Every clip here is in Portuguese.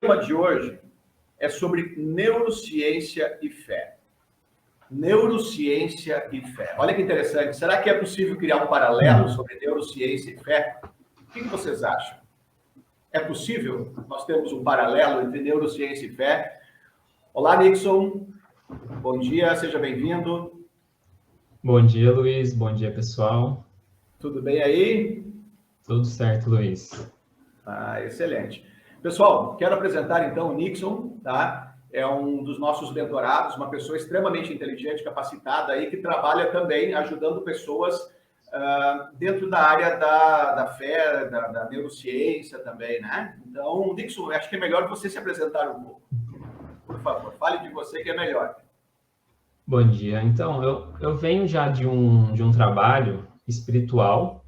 tema de hoje é sobre neurociência e fé. Neurociência e fé. Olha que interessante. Será que é possível criar um paralelo sobre neurociência e fé? O que vocês acham? É possível? Nós temos um paralelo entre neurociência e fé. Olá, Nixon. Bom dia, seja bem-vindo. Bom dia, Luiz. Bom dia, pessoal. Tudo bem aí? Tudo certo, Luiz. Excelente. Pessoal, quero apresentar então o Nixon, tá? É um dos nossos mentorados, uma pessoa extremamente inteligente, capacitada aí, que trabalha também ajudando pessoas dentro da área da fé, da neurociência também, né? Então, Nixon, acho que é melhor você se apresentar um pouco. Por favor, fale de você que é melhor. Bom dia. Então, eu venho já de um trabalho espiritual,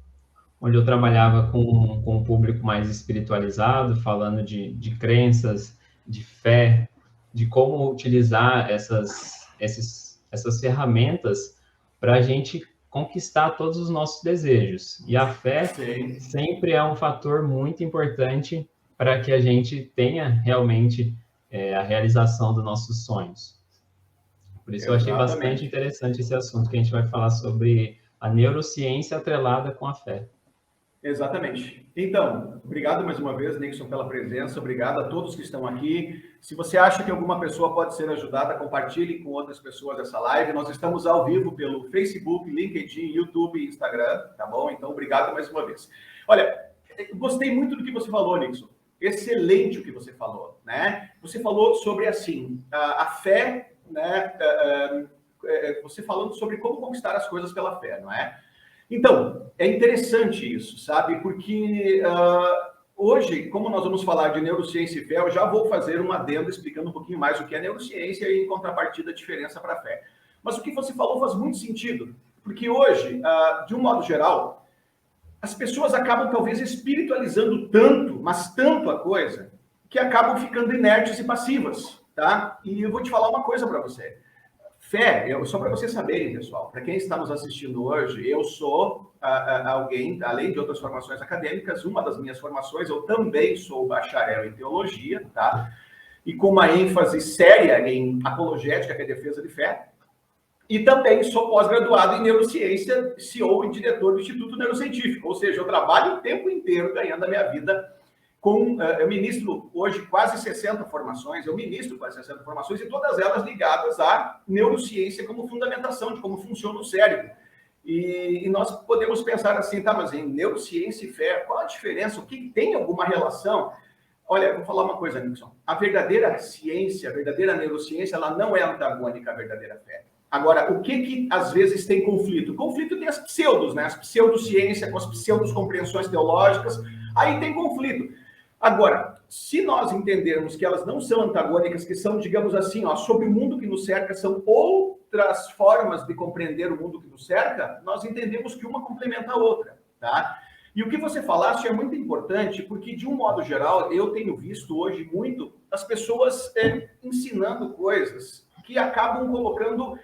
onde eu trabalhava com um público mais espiritualizado, falando de crenças, de fé, de como utilizar essas ferramentas para a gente conquistar todos os nossos desejos. E a fé sempre é um fator muito importante para que a gente tenha realmente a realização dos nossos sonhos. Por isso eu achei bastante interessante esse assunto que a gente vai falar sobre a neurociência atrelada com a fé. Exatamente. Então, obrigado mais uma vez, Nixon, pela presença. Obrigado a todos que estão aqui. Se você acha que alguma pessoa pode ser ajudada, compartilhe com outras pessoas essa live. Nós estamos ao vivo pelo Facebook, LinkedIn, YouTube e Instagram, tá bom? Então, obrigado mais uma vez. Olha, gostei muito do que você falou, Nixon. Excelente o que você falou, né? Você falou sobre, assim, a fé, né? Você falando sobre como conquistar as coisas pela fé, não é? Então, é interessante isso, sabe? Porque hoje, como nós vamos falar de neurociência e fé, eu já vou fazer um adendo explicando um pouquinho mais o que é neurociência e, em contrapartida, a diferença para a fé. Mas o que você falou faz muito sentido, porque hoje, de um modo geral, as pessoas acabam talvez espiritualizando tanto, mas tanto a coisa, que acabam ficando inertes e passivas, tá? E eu vou te falar uma coisa para você. Fé, só para vocês saberem, pessoal, para quem está nos assistindo hoje, eu sou alguém, além de outras formações acadêmicas, uma das minhas formações, eu também sou bacharel em teologia, tá? E com uma ênfase séria em apologética, que é defesa de fé, e também sou pós-graduado em neurociência, CEO e diretor do Instituto Neurocientífico, ou seja, eu trabalho o tempo inteiro ganhando a minha vida eu ministro hoje quase 60 formações, e todas elas ligadas à neurociência como fundamentação de como funciona o cérebro. E nós podemos pensar assim, tá, mas em neurociência e fé, qual a diferença? O que tem alguma relação? Olha, eu vou falar uma coisa, Nixon. A verdadeira ciência, a verdadeira neurociência, ela não é antagônica à verdadeira fé. Agora, o que às vezes tem conflito? Conflito tem as pseudos, né? As pseudociência com as pseudo-compreensões teológicas, aí tem conflito. Agora, se nós entendermos que elas não são antagônicas, que são, digamos assim, sobre o mundo que nos cerca, são outras formas de compreender o mundo que nos cerca, nós entendemos que uma complementa a outra, tá? E o que você falaste é muito importante, porque, de um modo geral, eu tenho visto hoje muito as pessoas ensinando coisas que acabam colocando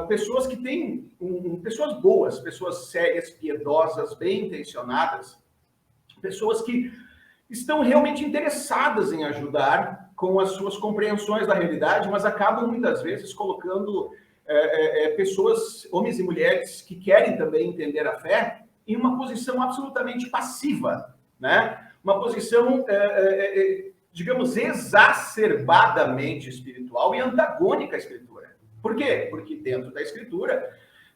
pessoas que têm, pessoas boas, pessoas sérias, piedosas, bem intencionadas, pessoas que estão realmente interessadas em ajudar com as suas compreensões da realidade, mas acabam muitas vezes colocando pessoas, homens e mulheres, que querem também entender a fé, em uma posição absolutamente passiva, né? Uma posição, digamos, exacerbadamente espiritual e antagônica à Escritura. Por quê? Porque dentro da Escritura,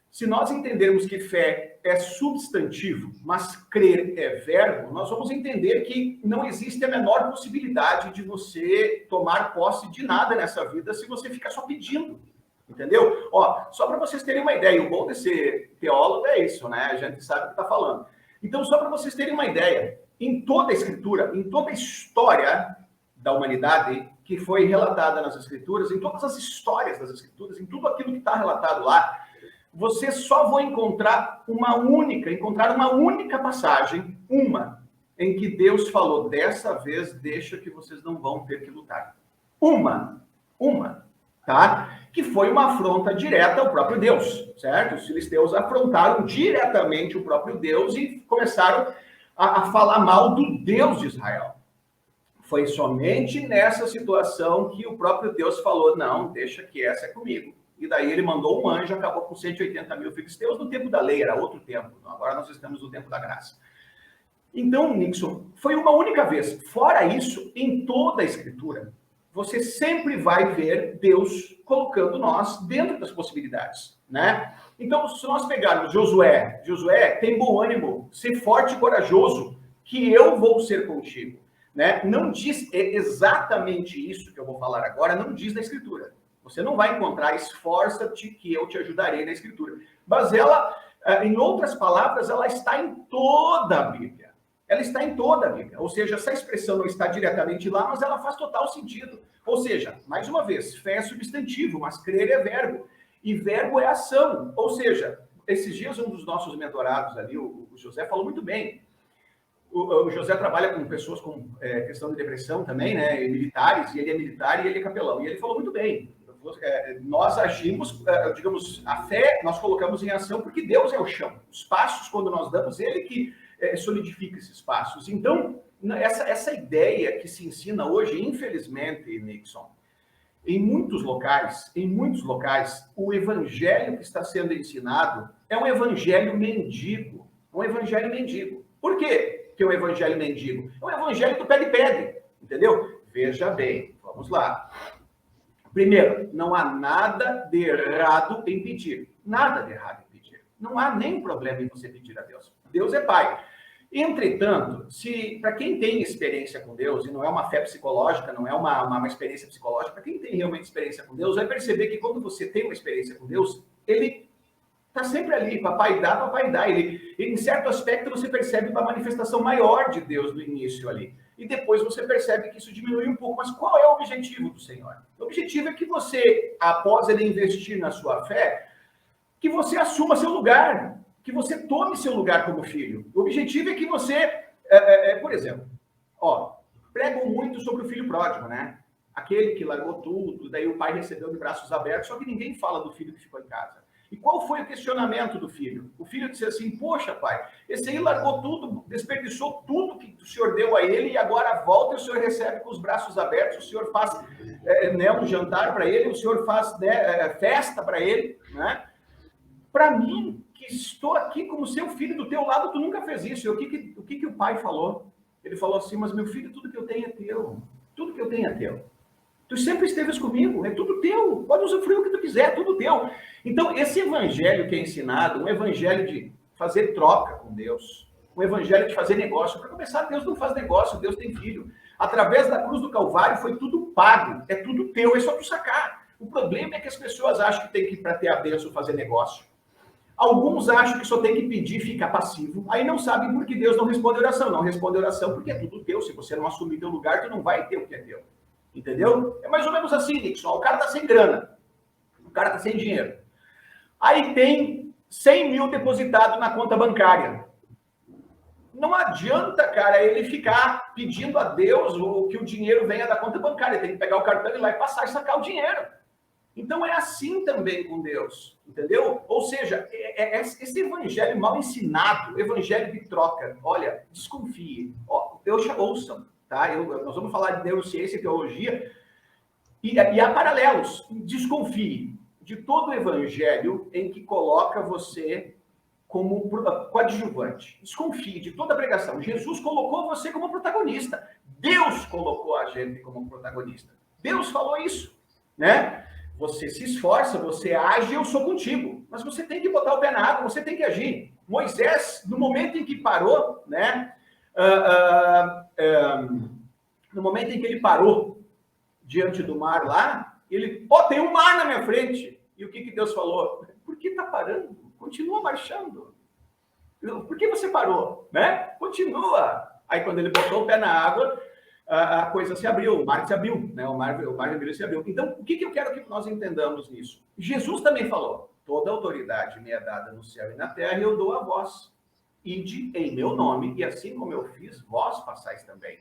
se nós entendermos que fé é substantivo, mas crer é verbo, nós vamos entender que não existe a menor possibilidade de você tomar posse de nada nessa vida se você ficar só pedindo, entendeu? Ó, só para vocês terem uma ideia, o bom de ser teólogo é isso, né? A gente sabe o que está falando. Então, só para vocês terem uma ideia, em toda a Escritura, em toda a história da humanidade que foi relatada nas Escrituras, em todas as histórias das Escrituras, em tudo aquilo que está relatado lá, você só vai encontrar uma única passagem, em que Deus falou, dessa vez deixa que vocês não vão ter que lutar. Uma, tá? Que foi uma afronta direta ao próprio Deus, certo? Os filisteus afrontaram diretamente o próprio Deus e começaram a falar mal do Deus de Israel. Foi somente nessa situação que o próprio Deus falou, não, deixa que essa é comigo. E daí ele mandou um anjo, acabou com 180 mil filisteus no tempo da lei, era outro tempo. Agora nós estamos no tempo da graça. Então, Nixon, foi uma única vez. Fora isso, em toda a Escritura, você sempre vai ver Deus colocando nós dentro das possibilidades, né? Então, se nós pegarmos Josué, tem bom ânimo, ser forte e corajoso, que eu vou ser contigo, né? Não diz exatamente isso que eu vou falar agora, não diz na Escritura. Você não vai encontrar esforça-te que eu te ajudarei na Escritura. Mas ela, em outras palavras, ela está em toda a Bíblia. Ela está em toda a Bíblia. Ou seja, essa expressão não está diretamente lá, mas ela faz total sentido. Ou seja, mais uma vez, fé é substantivo, mas crer é verbo. E verbo é ação. Ou seja, esses dias um dos nossos mentorados ali, o José, falou muito bem. O José trabalha com pessoas com questão de depressão também, né? E militares, e ele é militar e ele é capelão. E ele falou muito bem. Nós agimos, digamos, a fé nós colocamos em ação porque Deus é o chão. Os passos, quando nós damos, ele que solidifica esses passos. Então, essa ideia que se ensina hoje, infelizmente, Nixon, em muitos locais, o evangelho que está sendo ensinado é um evangelho mendigo. Um evangelho mendigo. Por quê que é um evangelho mendigo? É um evangelho do pede-pede, entendeu? Veja bem, vamos lá. Primeiro, não há nada de errado em pedir. Nada de errado em pedir. Não há nem problema em você pedir a Deus. Deus é Pai. Entretanto, se para quem tem experiência com Deus, e não é uma fé psicológica, não é uma experiência psicológica, para quem tem realmente experiência com Deus, vai perceber que quando você tem uma experiência com Deus, ele está sempre ali, papai dá. Ele, em certo aspecto, você percebe uma manifestação maior de Deus no início ali. E depois você percebe que isso diminui um pouco. Mas qual é o objetivo do Senhor? O objetivo é que você, após ele investir na sua fé, que você assuma seu lugar, que você tome seu lugar como filho. O objetivo é que você, por exemplo, pregam muito sobre o filho pródigo, né? Aquele que largou tudo, daí o pai recebeu de braços abertos, só que ninguém fala do filho que ficou em casa. E qual foi o questionamento do filho? O filho disse assim, poxa, pai, esse aí largou tudo, desperdiçou tudo que o senhor deu a ele e agora volta e o senhor recebe com os braços abertos, o senhor faz um jantar para ele, o senhor faz festa para ele, né? Para mim, que estou aqui como seu filho do teu lado, tu nunca fez isso. O que o pai falou? Ele falou assim, mas meu filho, tudo que eu tenho é teu. Tudo que eu tenho é teu. Tu sempre esteves comigo, é tudo teu. Pode usufruir o que tu quiser, é tudo teu. Então, esse evangelho que é ensinado, um evangelho de fazer troca com Deus, um evangelho de fazer negócio. Para começar, Deus não faz negócio, Deus tem filho. Através da cruz do Calvário foi tudo pago, é tudo teu, é só tu sacar. O problema é que as pessoas acham que tem que, para ter a bênção, fazer negócio. Alguns acham que só tem que pedir e ficar passivo. Aí não sabem por que Deus não responde oração. Não responde oração porque é tudo teu. Se você não assumir teu lugar, tu não vai ter o que é teu. Entendeu? É mais ou menos assim, Nixon. O cara tá sem grana. O cara tá sem dinheiro. Aí tem 100 mil depositado na conta bancária. Não adianta, cara, ele ficar pedindo a Deus que o dinheiro venha da conta bancária. Ele tem que pegar o cartão e ir lá e passar e sacar o dinheiro. Então é assim também com Deus, entendeu? Ou seja, esse evangelho mal ensinado, evangelho de troca, olha, desconfie, ouçam, tá? Nós vamos falar de neurociência e teologia, e há paralelos, desconfie de todo evangelho em que coloca você como coadjuvante, desconfie de toda pregação. Jesus colocou você como protagonista, Deus colocou a gente como protagonista, Deus falou isso, né? Você se esforça, você age, eu sou contigo. Mas você tem que botar o pé na água, você tem que agir. Moisés, no momento em que parou, né? No momento em que ele parou diante do mar lá, ele, tem um mar na minha frente. E o que Deus falou? Por que está parando? Continua marchando. Por que você parou? Né? Continua. Aí quando ele botou o pé na água, a coisa se abriu, o mar se abriu, né? O mar se abriu. Então, o que eu quero que nós entendamos nisso? Jesus também falou, toda autoridade me é dada no céu e na terra, e eu dou a vós. Ide em meu nome, e assim como eu fiz, vós façais também.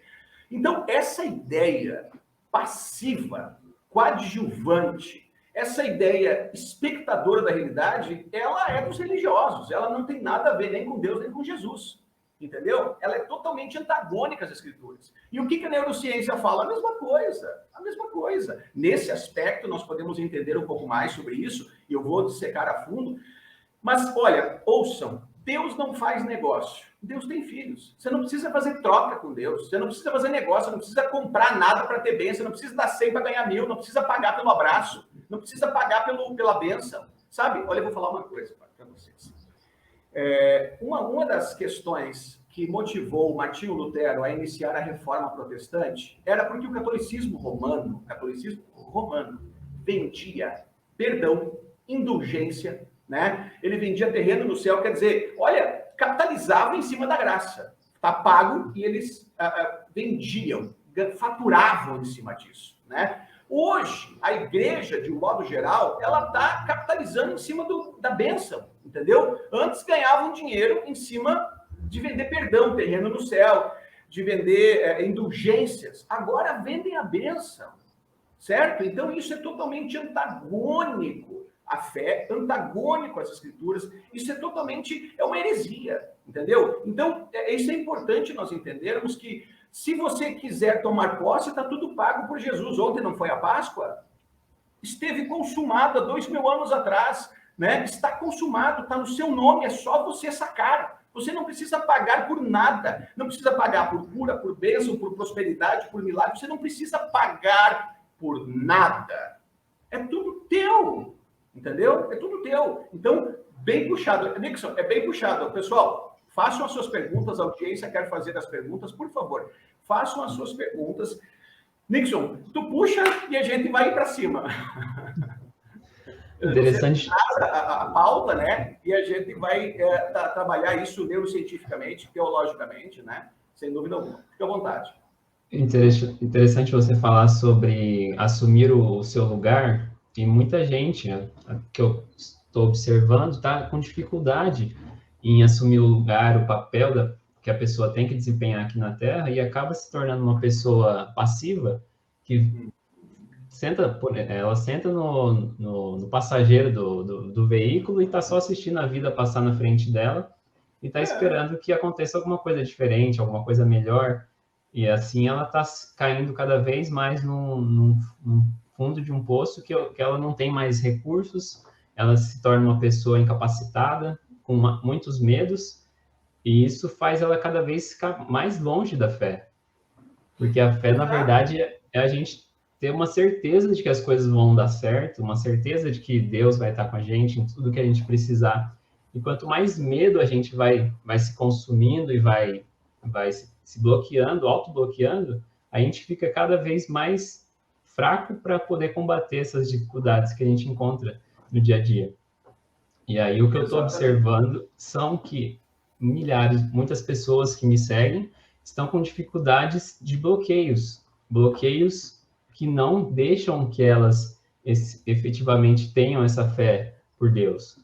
Então, essa ideia passiva, coadjuvante, essa ideia espectadora da realidade, ela é dos religiosos, ela não tem nada a ver nem com Deus, nem com Jesus. Entendeu? Ela é totalmente totalmente antagônica às escrituras. E o que a neurociência fala? A mesma coisa, a mesma coisa. Nesse aspecto, nós podemos entender um pouco mais sobre isso, e eu vou dissecar a fundo. Mas, olha, ouçam, Deus não faz negócio. Deus tem filhos. Você não precisa fazer troca com Deus. Você não precisa fazer negócio, não precisa comprar nada para ter bênção, não precisa dar 100 para ganhar 1000, não precisa pagar pelo abraço, não precisa pagar pela bênção. Sabe? Olha, eu vou falar uma coisa para vocês. Uma das questões que motivou Martinho Lutero a iniciar a reforma protestante era porque o catolicismo romano vendia perdão, indulgência, né? Ele vendia terreno no céu, quer dizer, olha, capitalizava em cima da graça. Tá pago e eles vendiam, faturavam em cima disso, né? Hoje, a igreja, de um modo geral, ela está capitalizando em cima da bênção, entendeu? Antes ganhavam dinheiro em cima de vender perdão, terreno no céu, de vender indulgências. Agora vendem a bênção, certo? Então, isso é totalmente antagônico à fé, antagônico às escrituras. Isso é totalmente, uma heresia, entendeu? Então, isso é importante nós entendermos que se você quiser tomar posse, está tudo pago por Jesus. Ontem não foi a Páscoa? Esteve consumado há 2000 anos atrás, né? Está consumado, está no seu nome, é só você sacar. Você não precisa pagar por nada. Não precisa pagar por cura, por bênção, por prosperidade, por milagre. Você não precisa pagar por nada. É tudo teu, entendeu? É tudo teu. Então, bem puxado. Nixon, é bem puxado. Pessoal, façam as suas perguntas, a audiência quer fazer as perguntas, por favor. Façam as suas perguntas. Nixon, tu puxa e a gente vai para cima. Interessante. Você traz a pauta, né? E a gente vai trabalhar isso neurocientificamente, teologicamente, né? Sem dúvida alguma. Fique à vontade. Interessante você falar sobre assumir o seu lugar. E muita gente que eu estou observando está com dificuldade em assumir o lugar, o papel que a pessoa tem que desempenhar aqui na Terra e acaba se tornando uma pessoa passiva que ela senta no passageiro do veículo e está só assistindo a vida passar na frente dela e está esperando que aconteça alguma coisa diferente, alguma coisa melhor. E assim ela está caindo cada vez mais no fundo de um poço que ela não tem mais recursos, ela se torna uma pessoa incapacitada, com muitos medos, e isso faz ela cada vez ficar mais longe da fé. Porque a fé, na verdade, é a gente ter uma certeza de que as coisas vão dar certo, uma certeza de que Deus vai estar com a gente em tudo que a gente precisar. E quanto mais medo a gente vai se consumindo e vai se bloqueando, auto-bloqueando, a gente fica cada vez mais fraco para poder combater essas dificuldades que a gente encontra no dia a dia. E aí o que eu estou observando são que muitas pessoas que me seguem estão com dificuldades de bloqueios que não deixam que elas efetivamente tenham essa fé por Deus.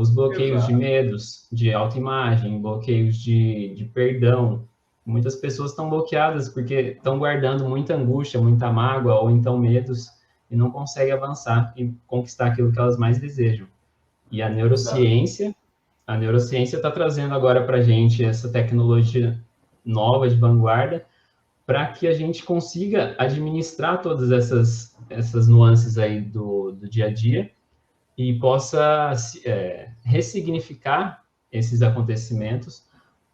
Os bloqueios de medos, de autoimagem, bloqueios de perdão. Muitas pessoas estão bloqueadas porque estão guardando muita angústia, muita mágoa, ou então medos, e não conseguem avançar e conquistar aquilo que elas mais desejam. E a neurociência está trazendo agora para a gente essa tecnologia nova de vanguarda para que a gente consiga administrar todas essas nuances aí do dia a dia e possa ressignificar esses acontecimentos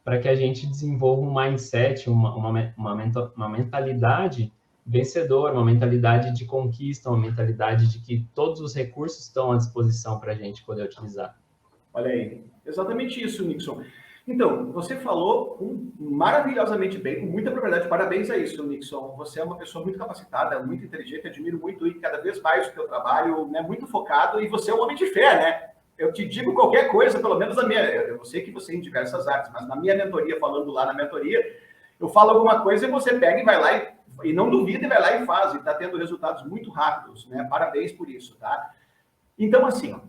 para que a gente desenvolva um mindset, uma mentalidade vencedora, uma mentalidade de conquista, uma mentalidade de que todos os recursos estão à disposição para a gente poder utilizar. Olha aí, exatamente isso, Nixon. Então, você falou maravilhosamente bem, com muita propriedade. Parabéns a isso, Nixon. Você é uma pessoa muito capacitada, muito inteligente, admiro muito e cada vez mais o teu trabalho, né, muito focado, e você é um homem de fé, né? Eu te digo qualquer coisa, pelo menos eu sei que você é em diversas artes, mas na minha mentoria, falando lá na mentoria, eu falo alguma coisa e você pega e vai lá e não duvida e vai lá e faz, e está tendo resultados muito rápidos, né? Parabéns por isso, tá? Então, assim,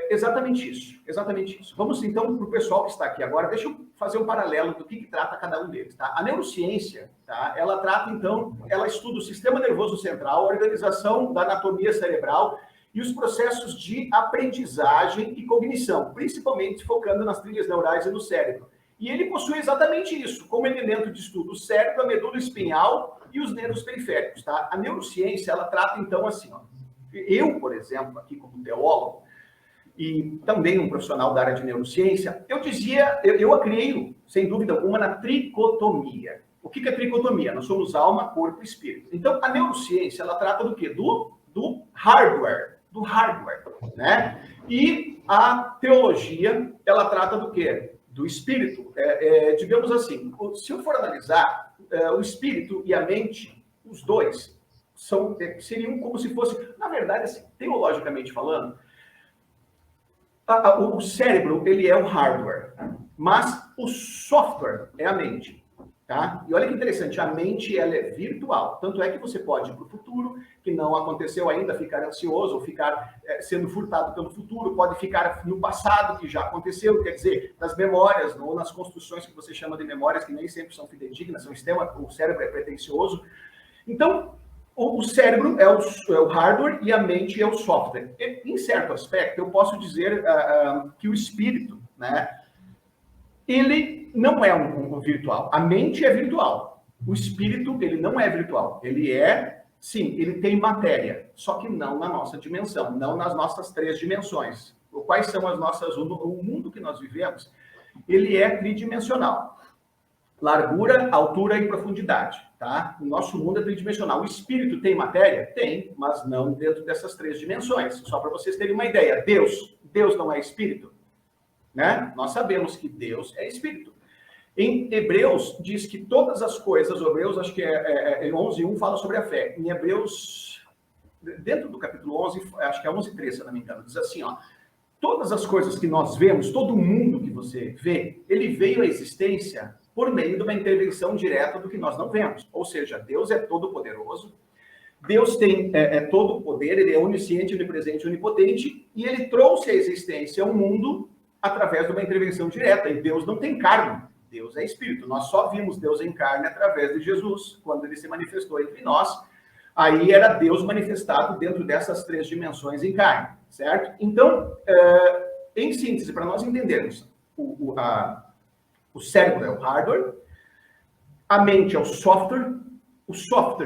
exatamente isso. Vamos, então, para o pessoal que está aqui agora, deixa eu fazer um paralelo do que trata cada um deles, tá? A neurociência, tá? Ela trata, então, ela estuda o sistema nervoso central, a organização da anatomia cerebral e os processos de aprendizagem e cognição, principalmente focando nas trilhas neurais e no cérebro. E ele possui exatamente isso, como elemento de estudo, o cérebro, a medula espinhal e os nervos periféricos, tá? A neurociência, ela trata, então, assim, ó, eu, por exemplo, aqui como teólogo, e também um profissional da área de neurociência, eu creio, sem dúvida alguma, na tricotomia. O que é tricotomia? Nós somos alma, corpo e espírito. Então, a neurociência, ela trata do quê? Do hardware, né? E a teologia, ela trata do quê? Do espírito. Digamos assim, se eu for analisar, o espírito e a mente, os dois, seriam como se fosse, na verdade, assim, teologicamente falando, o cérebro, ele é o hardware, mas o software é a mente, tá? E olha que interessante, a mente, ela é virtual. Tanto é que você pode ir para o futuro, que não aconteceu ainda, ficar ansioso, ou ficar sendo furtado pelo futuro, pode ficar no passado, que já aconteceu, quer dizer, nas memórias, ou nas construções que você chama de memórias, que nem sempre são fidedignas, o cérebro é pretensioso. Então, o cérebro é o hardware e a mente é o software. E, em certo aspecto, eu posso dizer que o espírito, né, ele não é um virtual. A mente é virtual. O espírito, ele não é virtual. Sim, ele tem matéria, só que não na nossa dimensão, não nas nossas 3 dimensões. Quais são as nossas... O mundo que nós vivemos, ele é tridimensional. Largura, altura e profundidade, tá? O nosso mundo é tridimensional. O espírito tem matéria? Tem, mas não dentro dessas 3 dimensões. Só para vocês terem uma ideia. Deus não é espírito, né? Nós sabemos que Deus é espírito. Em Hebreus, diz que todas as coisas, Hebreus, acho que é 11:1, fala sobre a fé. Em Hebreus, dentro do capítulo 11, acho que é 11:3, se eu não me engano, diz assim, ó, todas as coisas que nós vemos, todo mundo que você vê, ele veio à existência por meio de uma intervenção direta do que nós não vemos. Ou seja, Deus é todo-poderoso, Deus tem todo o poder, ele é onisciente, onipresente, onipotente, e ele trouxe à existência um mundo através de uma intervenção direta. E Deus não tem carne, Deus é espírito. Nós só vimos Deus em carne através de Jesus, quando ele se manifestou entre nós. Aí era Deus manifestado dentro dessas 3 dimensões em carne, certo? Então, em síntese, para nós entendermos, o cérebro é o hardware, a mente é o software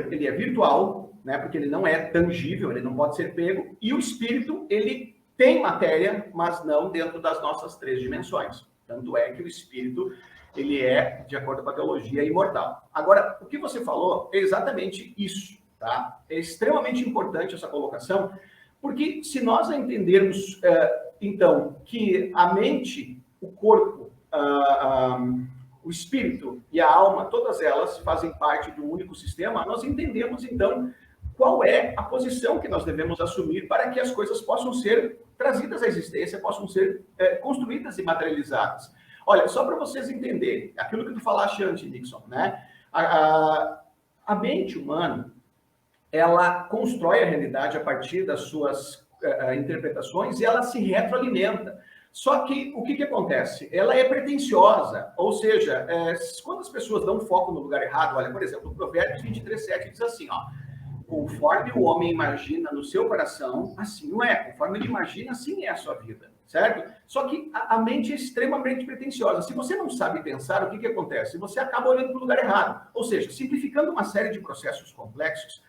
ele é virtual, né, porque ele não é tangível, ele não pode ser pego, e o espírito, ele tem matéria, mas não dentro das nossas 3 dimensões. Tanto é que o espírito, ele é, de acordo com a teologia, imortal. Agora, o que você falou é exatamente isso, tá? É extremamente importante essa colocação, porque se nós entendermos, então, que a mente, o corpo, o espírito e a alma, todas elas fazem parte de um único sistema, nós entendemos, então, qual é a posição que nós devemos assumir para que as coisas possam ser trazidas à existência, possam ser construídas e materializadas. Olha, só para vocês entenderem, aquilo que tu falaste antes, Nixon, né? A mente humana, ela constrói a realidade a partir das suas interpretações e ela se retroalimenta. Só que o que acontece? Ela é pretensiosa, ou seja, quando as pessoas dão foco no lugar errado, olha, por exemplo, o Provérbios 23:7 diz assim, ó, conforme o homem imagina no seu coração, assim não é. Conforme ele imagina, assim é a sua vida, certo? Só que a mente é extremamente pretensiosa. Se você não sabe pensar, o que acontece? Você acaba olhando para o lugar errado. Ou seja, simplificando uma série de processos complexos,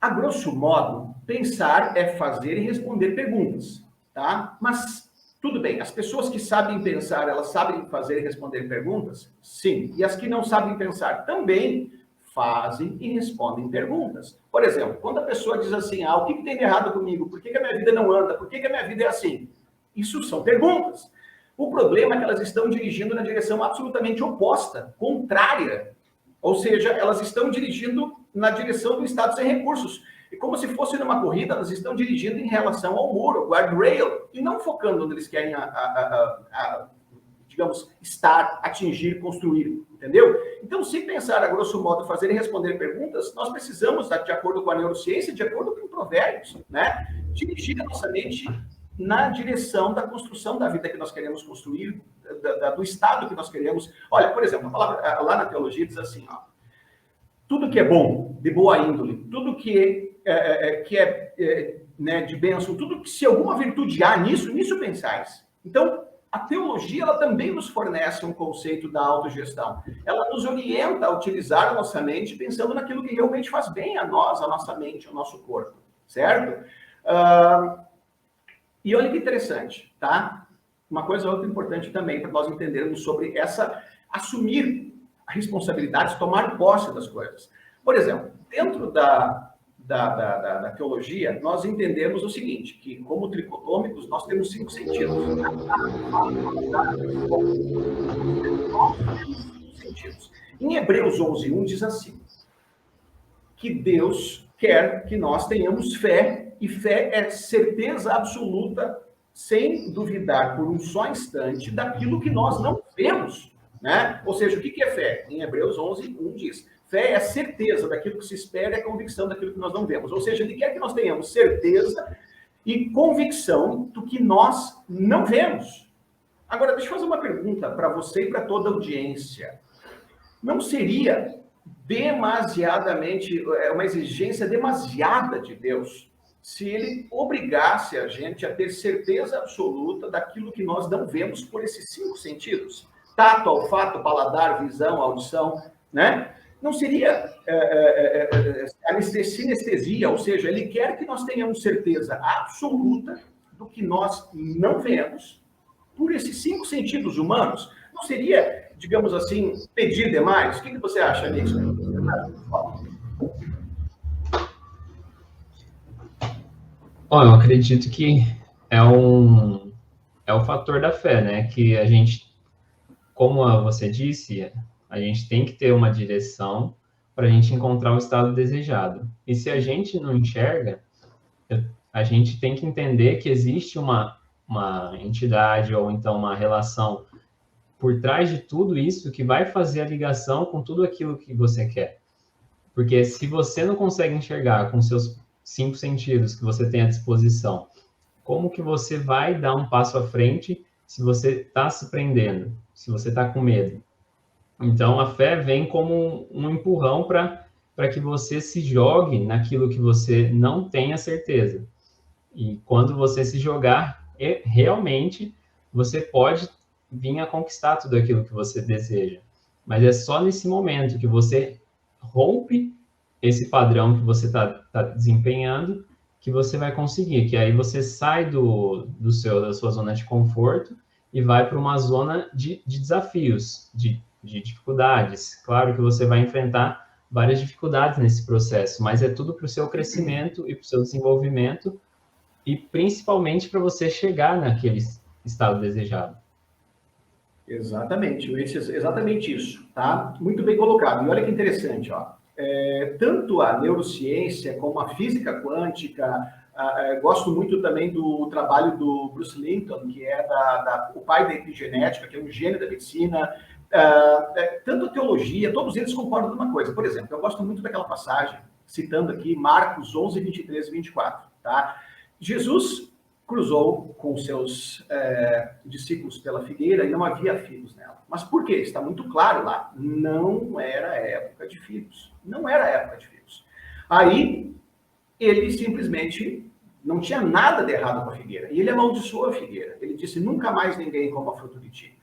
a grosso modo, pensar é fazer e responder perguntas, tá? Mas tudo bem, as pessoas que sabem pensar, elas sabem fazer e responder perguntas? Sim. E as que não sabem pensar também fazem e respondem perguntas. Por exemplo, quando a pessoa diz assim, o que tem de errado comigo? Por que a minha vida não anda? Por que a minha vida é assim? Isso são perguntas. O problema é que elas estão dirigindo na direção absolutamente oposta, contrária. Ou seja, elas estão dirigindo na direção do estado sem recursos. E como se fosse numa corrida, elas estão dirigindo em relação ao muro, guardrail, e não focando onde eles querem, digamos, estar, atingir, construir, entendeu? Então, se pensar, a grosso modo, fazer e responder perguntas, nós precisamos, de acordo com a neurociência, de acordo com Provérbios, né, dirigir a nossa mente na direção da construção da vida que nós queremos construir, do estado que nós queremos. Olha, por exemplo, a palavra, lá na teologia diz assim, ó, tudo que é bom, de boa índole, tudo que é né, de bênção, tudo que se alguma virtude há nisso pensais. Então, A teologia, ela também nos fornece um conceito da autogestão. Ela nos orienta a utilizar a nossa mente pensando naquilo que realmente faz bem a nós, a nossa mente, ao nosso corpo, certo? E olha que interessante, tá? Uma coisa outra importante também para nós entendermos sobre assumir a responsabilidade, tomar posse das coisas. Por exemplo, dentro da teologia, nós entendemos o seguinte, que como tricotômicos, nós temos 5 sentidos. Em Hebreus 11:1 diz assim, que Deus quer que nós tenhamos fé, e fé é certeza absoluta, sem duvidar por um só instante daquilo que nós não vemos, né? Ou seja, o que é fé? Em Hebreus 11:1 diz, fé é a certeza daquilo que se espera, é a convicção daquilo que nós não vemos. Ou seja, ele quer que nós tenhamos certeza e convicção do que nós não vemos. Agora, deixa eu fazer uma pergunta para você e para toda a audiência. Não seria demasiadamente, uma exigência demasiada de Deus, se ele obrigasse a gente a ter certeza absoluta daquilo que nós não vemos por esses 5 sentidos? Tato, olfato, paladar, visão, audição, né? Não seria sinestesia, ou seja, ele quer que nós tenhamos certeza absoluta do que nós não vemos por esses 5 sentidos humanos. Não seria, digamos assim, pedir demais? O que você acha nisso? Bom, eu acredito que é o fator da fé, né? Que a gente, como você disse, a gente tem que ter uma direção para a gente encontrar o estado desejado. E se a gente não enxerga, a gente tem que entender que existe uma entidade ou então uma relação por trás de tudo isso que vai fazer a ligação com tudo aquilo que você quer. Porque se você não consegue enxergar com seus 5 sentidos que você tem à disposição, como que você vai dar um passo à frente se você está se prendendo, se você está com medo? Então, a fé vem como um empurrão para que você se jogue naquilo que você não tem a certeza. E quando você se jogar, realmente você pode vir a conquistar tudo aquilo que você deseja. Mas é só nesse momento que você rompe esse padrão que você está desempenhando que você vai conseguir. Que aí você sai da sua zona de conforto e vai para uma zona de desafios, de dificuldades. Claro que você vai enfrentar várias dificuldades nesse processo, mas é tudo para o seu crescimento e para o seu desenvolvimento e principalmente para você chegar naquele estado desejado. Exatamente, exatamente isso, tá? Muito bem colocado. E olha que interessante, ó. Tanto a neurociência como a física quântica, gosto muito também do trabalho do Bruce Lipton, que é o pai da epigenética, que é um gênio da medicina, tanto a teologia, todos eles concordam numa coisa. Por exemplo, eu gosto muito daquela passagem, citando aqui Marcos 11, 23 e 24, tá? Jesus cruzou com seus discípulos pela figueira e não havia figos nela. Mas por quê? Está muito claro lá. Não era época de figos. Não era época de figos. Aí, ele simplesmente não tinha nada de errado com a figueira. E ele amaldiçoou a figueira. Ele disse, nunca mais ninguém coma fruto de ti.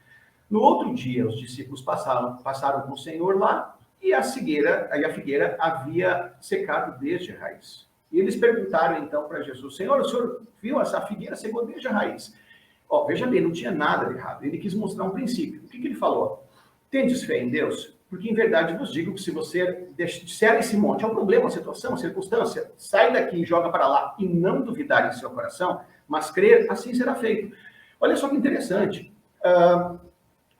No outro dia, os discípulos passaram com o Senhor lá e a figueira havia secado desde a raiz. E eles perguntaram, então, para Jesus, Senhor, o senhor viu essa figueira secou desde a raiz? Veja bem, não tinha nada de errado. Ele quis mostrar um princípio. O que ele falou? Tendes fé em Deus? Porque, em verdade, vos digo que se você disser esse monte, é um problema, a situação, a circunstância, sai daqui e joga para lá e não duvidar em seu coração, mas crer, assim será feito. Olha só que interessante.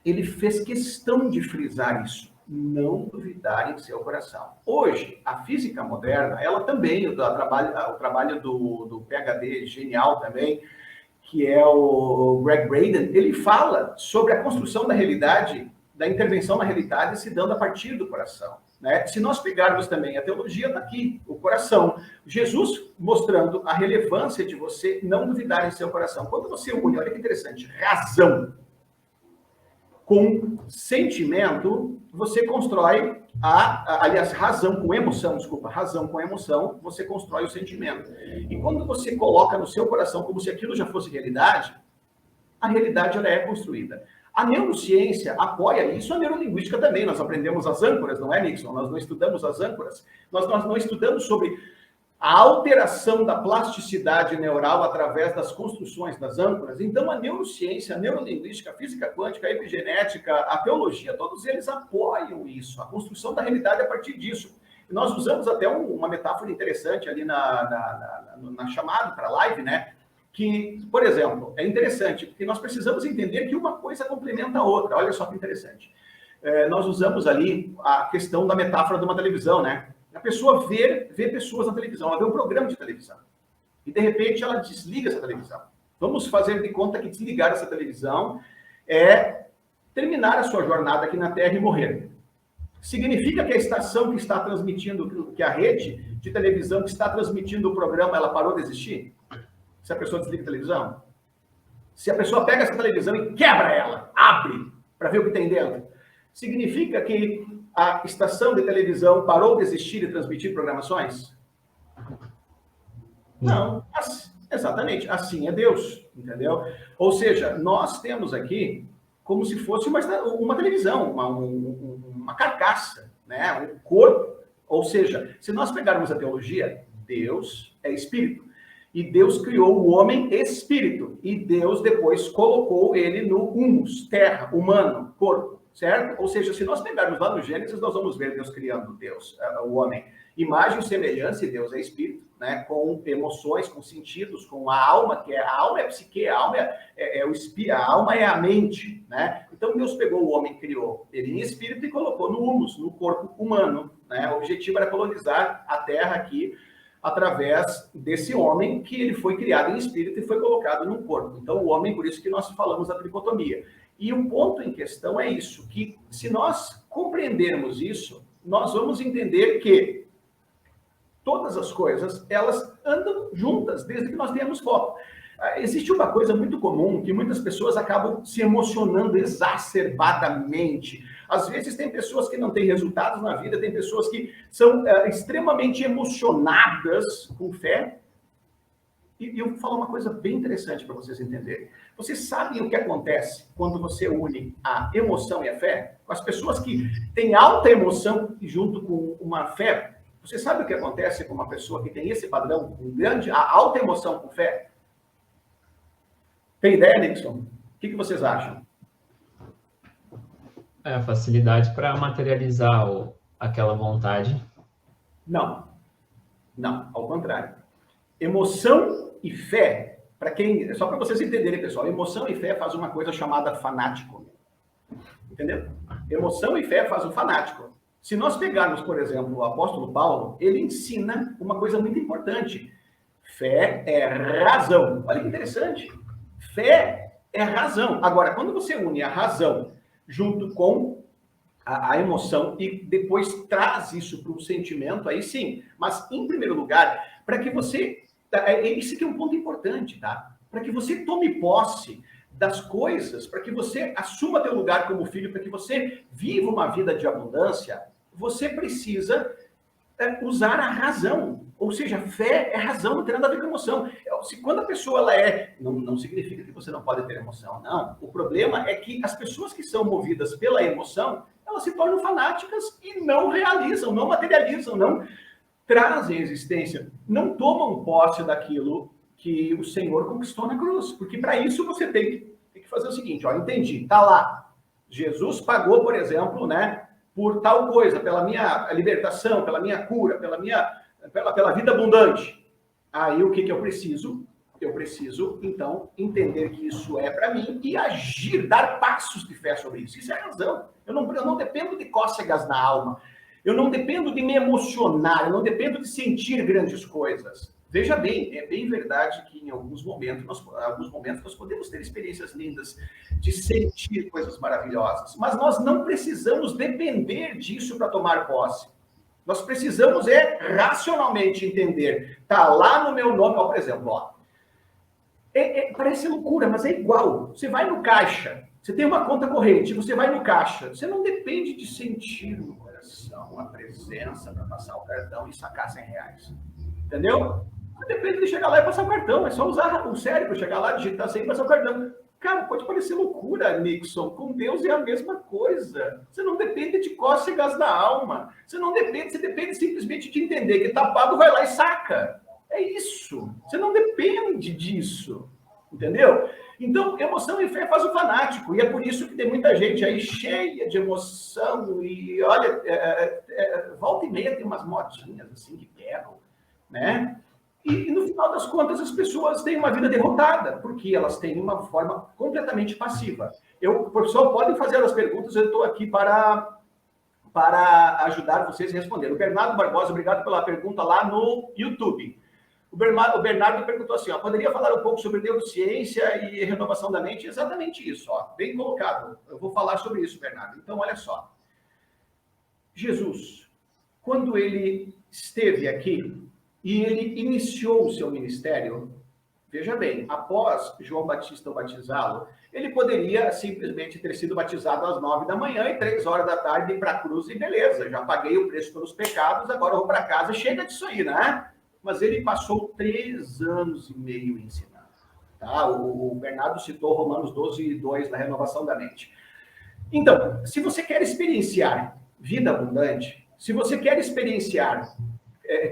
Ele fez questão de frisar isso. Não duvidar em seu coração. Hoje, a física moderna, ela também, o trabalho do PhD genial também, que é o Greg Braden, ele fala sobre a construção da realidade, da intervenção na realidade se dando a partir do coração. Né? Se nós pegarmos também a teologia, está aqui, o coração. Jesus mostrando a relevância de você não duvidar em seu coração. Quando você une, olha que interessante, razão com sentimento, você constrói razão com emoção, você constrói o sentimento. E quando você coloca no seu coração como se aquilo já fosse realidade, a realidade ela é construída. A neurociência apoia isso, a neurolinguística também. Nós aprendemos as âncoras, não é, Nixon? Nós não estudamos as âncoras. Nós não estudamos sobre a alteração da plasticidade neural através das construções das âncoras. Então, a neurociência, a neurolinguística, a física quântica, a epigenética, a teologia, todos eles apoiam isso, a construção da realidade a partir disso. Nós usamos até uma metáfora interessante ali na chamada para a live, né? Que, por exemplo, é interessante, porque nós precisamos entender que uma coisa complementa a outra. Olha só que interessante. Nós usamos ali a questão da metáfora de uma televisão, né? A pessoa vê pessoas na televisão, ela vê um programa de televisão. E, de repente, ela desliga essa televisão. Vamos fazer de conta que desligar essa televisão é terminar a sua jornada aqui na Terra e morrer. Significa que a estação que está transmitindo, que a rede de televisão que está transmitindo o programa, ela parou de existir? Se a pessoa desliga a televisão? Se a pessoa pega essa televisão e quebra ela, abre, para ver o que tem dentro, significa que a estação de televisão parou de existir e transmitir programações? Não. Exatamente. Assim é Deus, entendeu? Ou seja, nós temos aqui como se fosse uma televisão, uma carcaça, né? Um corpo. Ou seja, se nós pegarmos a teologia, Deus é espírito. E Deus criou o homem espírito. E Deus depois colocou ele no humus, terra, humano, corpo, certo? Ou seja, se nós pegarmos lá no Gênesis, nós vamos ver Deus criando o homem. Imagem e semelhança, e Deus é espírito, né? Com emoções, com sentidos, com a alma, a alma é a psique, a alma é o espírito, a alma é a mente, né? Então Deus pegou o homem, criou ele em espírito e colocou no humus, no corpo humano, né? O objetivo era colonizar a terra aqui, através desse homem que ele foi criado em espírito e foi colocado num corpo. Então, o homem, por isso que nós falamos da tricotomia. E o ponto em questão é isso, que se nós compreendermos isso, nós vamos entender que todas as coisas, elas andam juntas, desde que nós tenhamos foco. Existe uma coisa muito comum, que muitas pessoas acabam se emocionando exacerbadamente. Às vezes tem pessoas que não têm resultados na vida, tem pessoas que são extremamente emocionadas com fé. E eu vou falar uma coisa bem interessante para vocês entenderem. Vocês sabem o que acontece quando você une a emoção e a fé? Com as pessoas que têm alta emoção junto com uma fé, você sabe o que acontece com uma pessoa que tem esse padrão, a alta emoção com fé? Tem ideia, Nixon? O que vocês acham? A facilidade para materializar aquela vontade. Não, ao contrário. Emoção e fé, só para vocês entenderem, pessoal, emoção e fé faz uma coisa chamada fanático. Entendeu? Emoção e fé faz um fanático. Se nós pegarmos, por exemplo, o apóstolo Paulo, ele ensina uma coisa muito importante. Fé é razão. Olha que interessante. Fé é razão. Agora, quando você une a razão junto com a emoção e depois traz isso para o sentimento, aí sim. Mas, em primeiro lugar, para que você... Esse aqui é um ponto importante, tá? Para que você tome posse das coisas, para que você assuma teu lugar como filho, para que você viva uma vida de abundância, você precisa usar a razão. Ou seja, fé é razão, não tem nada a ver com emoção. Quando a pessoa não significa que você não pode ter emoção, não. O problema é que as pessoas que são movidas pela emoção, elas se tornam fanáticas e não realizam, não materializam, não trazem existência, não tomam posse daquilo que o Senhor conquistou na cruz. Porque para isso você tem que fazer o seguinte, entendi, tá lá. Jesus pagou, por exemplo, né, por tal coisa, pela minha libertação, pela minha cura, pela vida abundante. Aí o que eu preciso? Eu preciso, então, entender que isso é para mim e agir, dar passos de fé sobre isso. Isso é razão. Eu não dependo de cócegas na alma. Eu não dependo de me emocionar. Eu não dependo de sentir grandes coisas. Veja bem, é bem verdade que em alguns momentos nós podemos ter experiências lindas de sentir coisas maravilhosas. Mas nós não precisamos depender disso para tomar posse. Nós precisamos racionalmente entender. Tá lá no meu nome, por exemplo, parece loucura, mas é igual. Você vai no caixa, você tem uma conta corrente, você vai no caixa, você não depende de sentir no coração a presença para passar o cartão e sacar R$100. Entendeu? Você depende de chegar lá e passar o cartão. É só usar o cérebro, chegar lá, digitar 100 e passar o cartão. Cara, pode parecer loucura, Nixon. Com Deus é a mesma coisa. Você não depende de cócegas na alma. Você depende simplesmente de entender que tá pago, vai lá e saca. É isso. Você não depende disso. Entendeu? Então, emoção e fé faz o fanático. E é por isso que tem muita gente aí cheia de emoção. E olha, volta e meia tem umas modinhas assim que pegam, né? E no final das contas, as pessoas têm uma vida derrotada, porque elas têm uma forma completamente passiva. Professor, podem fazer as perguntas, eu estou aqui para ajudar vocês a responder. O Bernardo Barbosa, obrigado pela pergunta lá no YouTube. O Bernardo perguntou assim, ó, poderia falar um pouco sobre neurociência e renovação da mente? Exatamente isso, ó, bem colocado. Eu vou falar sobre isso, Bernardo. Então, olha só. Jesus, quando ele esteve aqui, e ele iniciou o seu ministério, veja bem, após João Batista o batizá-lo, ele poderia simplesmente ter sido batizado às 9 da manhã e 3 horas da tarde ir para a cruz e beleza, já paguei o preço pelos pecados, agora eu vou para casa, chega disso aí, né? Mas ele passou 3 anos e meio ensinando. Tá? O Bernardo citou Romanos 12:2 na renovação da mente. Então, se você quer experienciar vida abundante, se você quer experienciar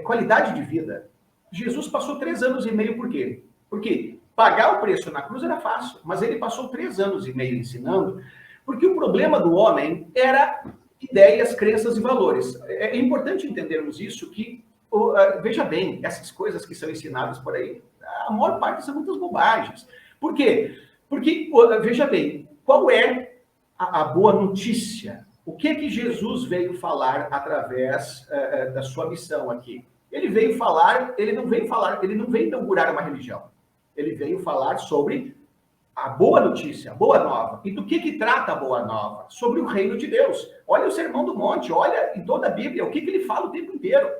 qualidade de vida, Jesus passou 3 anos e meio, por quê? Porque pagar o preço na cruz era fácil, mas ele passou 3 anos e meio ensinando, porque o problema do homem era ideias, crenças e valores. É importante entendermos isso, que, veja bem, essas coisas que são ensinadas por aí, a maior parte são muitas bobagens. Por quê? Porque, veja bem, qual é a boa notícia? O que Jesus veio falar através da sua missão aqui? Ele veio falar, ele não veio inaugurar uma religião. Ele veio falar sobre a boa notícia, a boa nova. E do que trata a boa nova? Sobre o reino de Deus. Olha o Sermão do Monte, olha em toda a Bíblia, o que ele fala o tempo inteiro.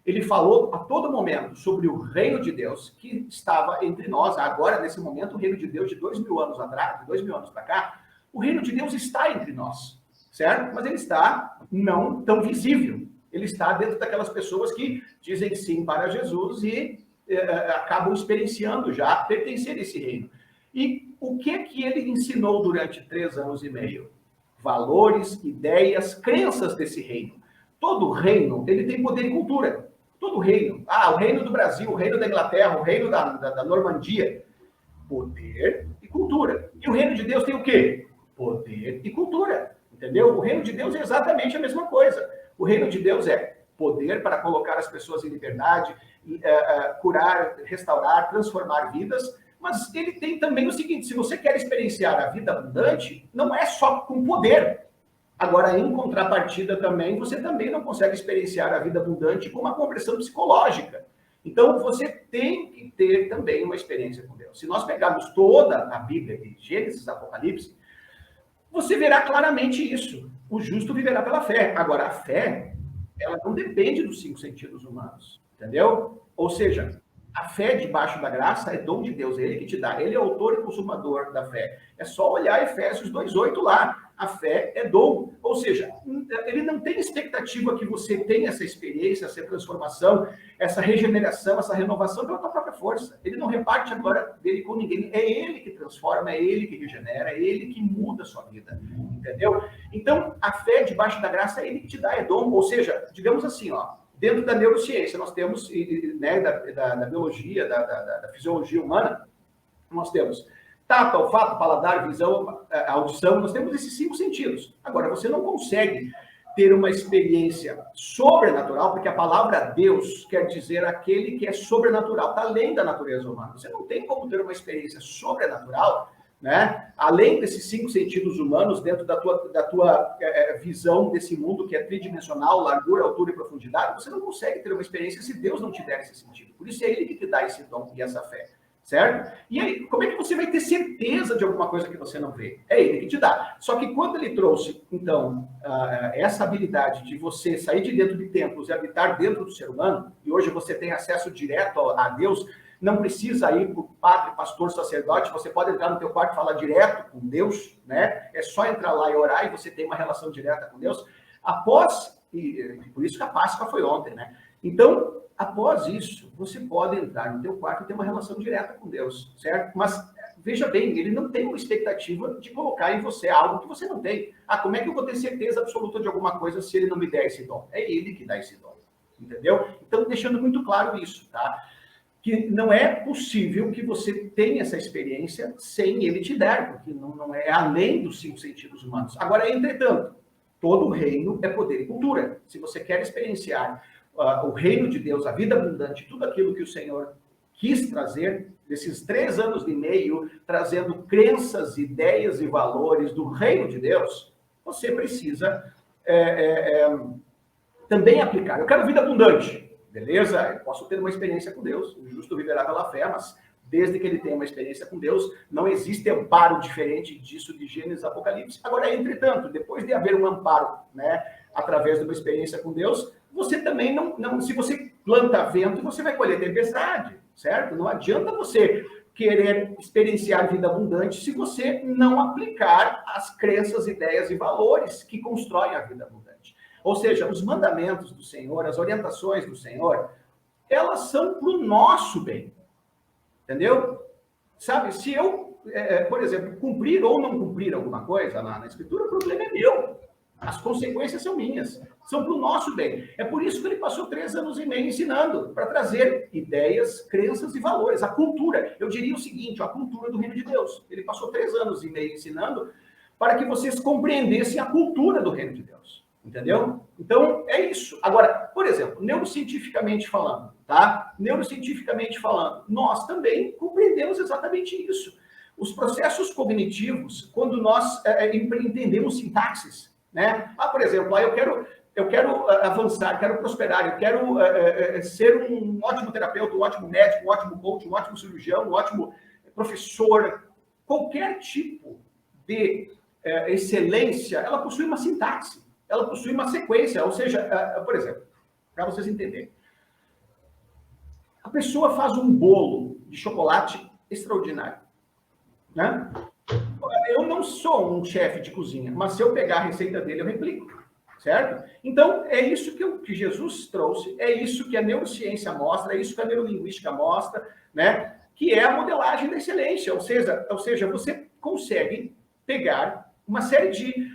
Ele falou a todo momento sobre o reino de Deus que estava entre nós. Agora, nesse momento, o reino de Deus de 2.000 anos atrás, de 2.000 anos para cá, o reino de Deus está entre nós. Certo? Mas ele está não tão visível. Ele está dentro daquelas pessoas que dizem sim para Jesus e acabam experienciando já pertencer a esse reino. E o que ele ensinou durante 3 anos e meio? Valores, ideias, crenças desse reino. Todo reino, ele tem poder e cultura. Todo reino. O reino do Brasil, o reino da Inglaterra, o reino da Normandia. Poder e cultura. E o reino de Deus tem o quê? Poder e cultura. Entendeu? O reino de Deus é exatamente a mesma coisa. O reino de Deus é poder para colocar as pessoas em liberdade, curar, restaurar, transformar vidas, mas ele tem também o seguinte, se você quer experienciar a vida abundante, não é só com poder. Agora, em contrapartida também, você também não consegue experienciar a vida abundante com uma conversão psicológica. Então, você tem que ter também uma experiência com Deus. Se nós pegarmos toda a Bíblia, de Gênesis, Apocalipse, você verá claramente isso. O justo viverá pela fé. Agora, a fé, ela não depende dos 5 sentidos humanos, entendeu? Ou seja, a fé debaixo da graça é dom de Deus, é Ele que te dá. Ele é o autor e consumador da fé. É só olhar Efésios 2:8 lá. A fé é dom. Ou seja, ele não tem expectativa que você tenha essa experiência, essa transformação, essa regeneração, essa renovação pela tua própria força. Ele não reparte a glória dele com ninguém. É ele que transforma, é ele que regenera, é ele que muda a sua vida. Entendeu? Então, a fé debaixo da graça é ele que te dá, é dom. Ou seja, digamos assim, ó, dentro da neurociência, nós temos, né, da biologia, da fisiologia humana, nós temos tato, olfato, paladar, visão, audição, nós temos esses 5 sentidos. Agora, você não consegue ter uma experiência sobrenatural, porque a palavra Deus quer dizer aquele que é sobrenatural, está além da natureza humana. Você não tem como ter uma experiência sobrenatural, né? Além desses 5 sentidos humanos, dentro da tua visão desse mundo que é tridimensional, largura, altura e profundidade, você não consegue ter uma experiência se Deus não te der esse sentido. Por isso é Ele que te dá esse dom e essa fé. Certo? E aí, como é que você vai ter certeza de alguma coisa que você não vê? É ele que te dá. Só que quando ele trouxe, então, essa habilidade de você sair de dentro de templos e habitar dentro do ser humano, e hoje você tem acesso direto a Deus, não precisa ir para o padre, pastor, sacerdote, você pode entrar no teu quarto e falar direto com Deus, né? É só entrar lá e orar e você tem uma relação direta com Deus. Após, e por isso que a Páscoa foi ontem, né? Então, após isso, você pode entrar no teu quarto e ter uma relação direta com Deus, certo? Mas veja bem, ele não tem uma expectativa de colocar em você algo que você não tem. Ah, como é que eu vou ter certeza absoluta de alguma coisa se ele não me der esse dom? É ele que dá esse dom, entendeu? Então, deixando muito claro isso, tá? Que não é possível que você tenha essa experiência sem ele te dar, porque não é além dos 5 sentidos humanos. Agora, entretanto, todo reino é poder e cultura. Se você quer experienciar o reino de Deus, a vida abundante, tudo aquilo que o Senhor quis trazer, desses 3 anos e meio, trazendo crenças, ideias e valores do reino de Deus, você precisa também aplicar. Eu quero vida abundante, beleza? Eu posso ter uma experiência com Deus, o justo viverá pela fé, mas desde que ele tenha uma experiência com Deus, não existe amparo diferente disso de Gênesis e Apocalipse. Agora, entretanto, depois de haver um amparo, né, através de uma experiência com Deus, você também não se você planta vento, você vai colher tempestade, certo? Não adianta você querer experienciar vida abundante se você não aplicar as crenças, ideias e valores que constroem a vida abundante. Ou seja, os mandamentos do Senhor, as orientações do Senhor, elas são para o nosso bem. Entendeu? Sabe, se eu, por exemplo, cumprir ou não cumprir alguma coisa na Escritura, o problema é meu. As consequências são minhas. São para o nosso bem. É por isso que ele passou 3 anos e meio ensinando, para trazer ideias, crenças e valores. A cultura, eu diria o seguinte, a cultura do reino de Deus. Ele passou 3 anos e meio ensinando para que vocês compreendessem a cultura do reino de Deus. Entendeu? Então, é isso. Agora, por exemplo, neurocientificamente falando, tá? Neurocientificamente falando, nós também compreendemos exatamente isso. Os processos cognitivos, quando nós entendemos sintaxes, né? Ah, por exemplo, eu quero avançar, quero prosperar, eu quero ser um ótimo terapeuta, um ótimo médico, um ótimo coach, um ótimo cirurgião, um ótimo professor. Qualquer tipo de excelência, ela possui uma sintaxe. Ela possui uma sequência, ou seja, por exemplo, para vocês entenderem, a pessoa faz um bolo de chocolate extraordinário, né? Eu não sou um chefe de cozinha, mas se eu pegar a receita dele, eu replico, certo? Então, é isso que Jesus trouxe, é isso que a neurociência mostra, é isso que a neurolinguística mostra, né? Que é a modelagem da excelência, ou seja, você consegue pegar uma série de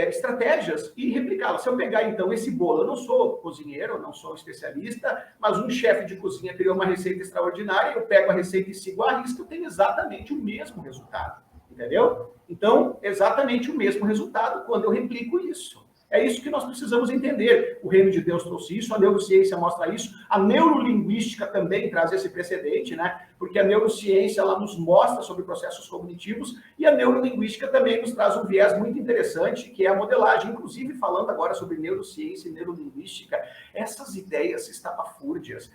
estratégias e replicá-las. Se eu pegar, então, esse bolo, eu não sou cozinheiro, eu não sou especialista, mas um chefe de cozinha criou uma receita extraordinária, eu pego a receita e sigo a risca, eu tenho exatamente o mesmo resultado, entendeu? Então, exatamente o mesmo resultado quando eu replico isso. É isso que nós precisamos entender. O reino de Deus trouxe isso, a neurociência mostra isso, a neurolinguística também traz esse precedente, né? Porque a neurociência, ela nos mostra sobre processos cognitivos e a neurolinguística também nos traz um viés muito interessante, que é a modelagem. Inclusive, falando agora sobre neurociência e neurolinguística, essas ideias estapafúrdias.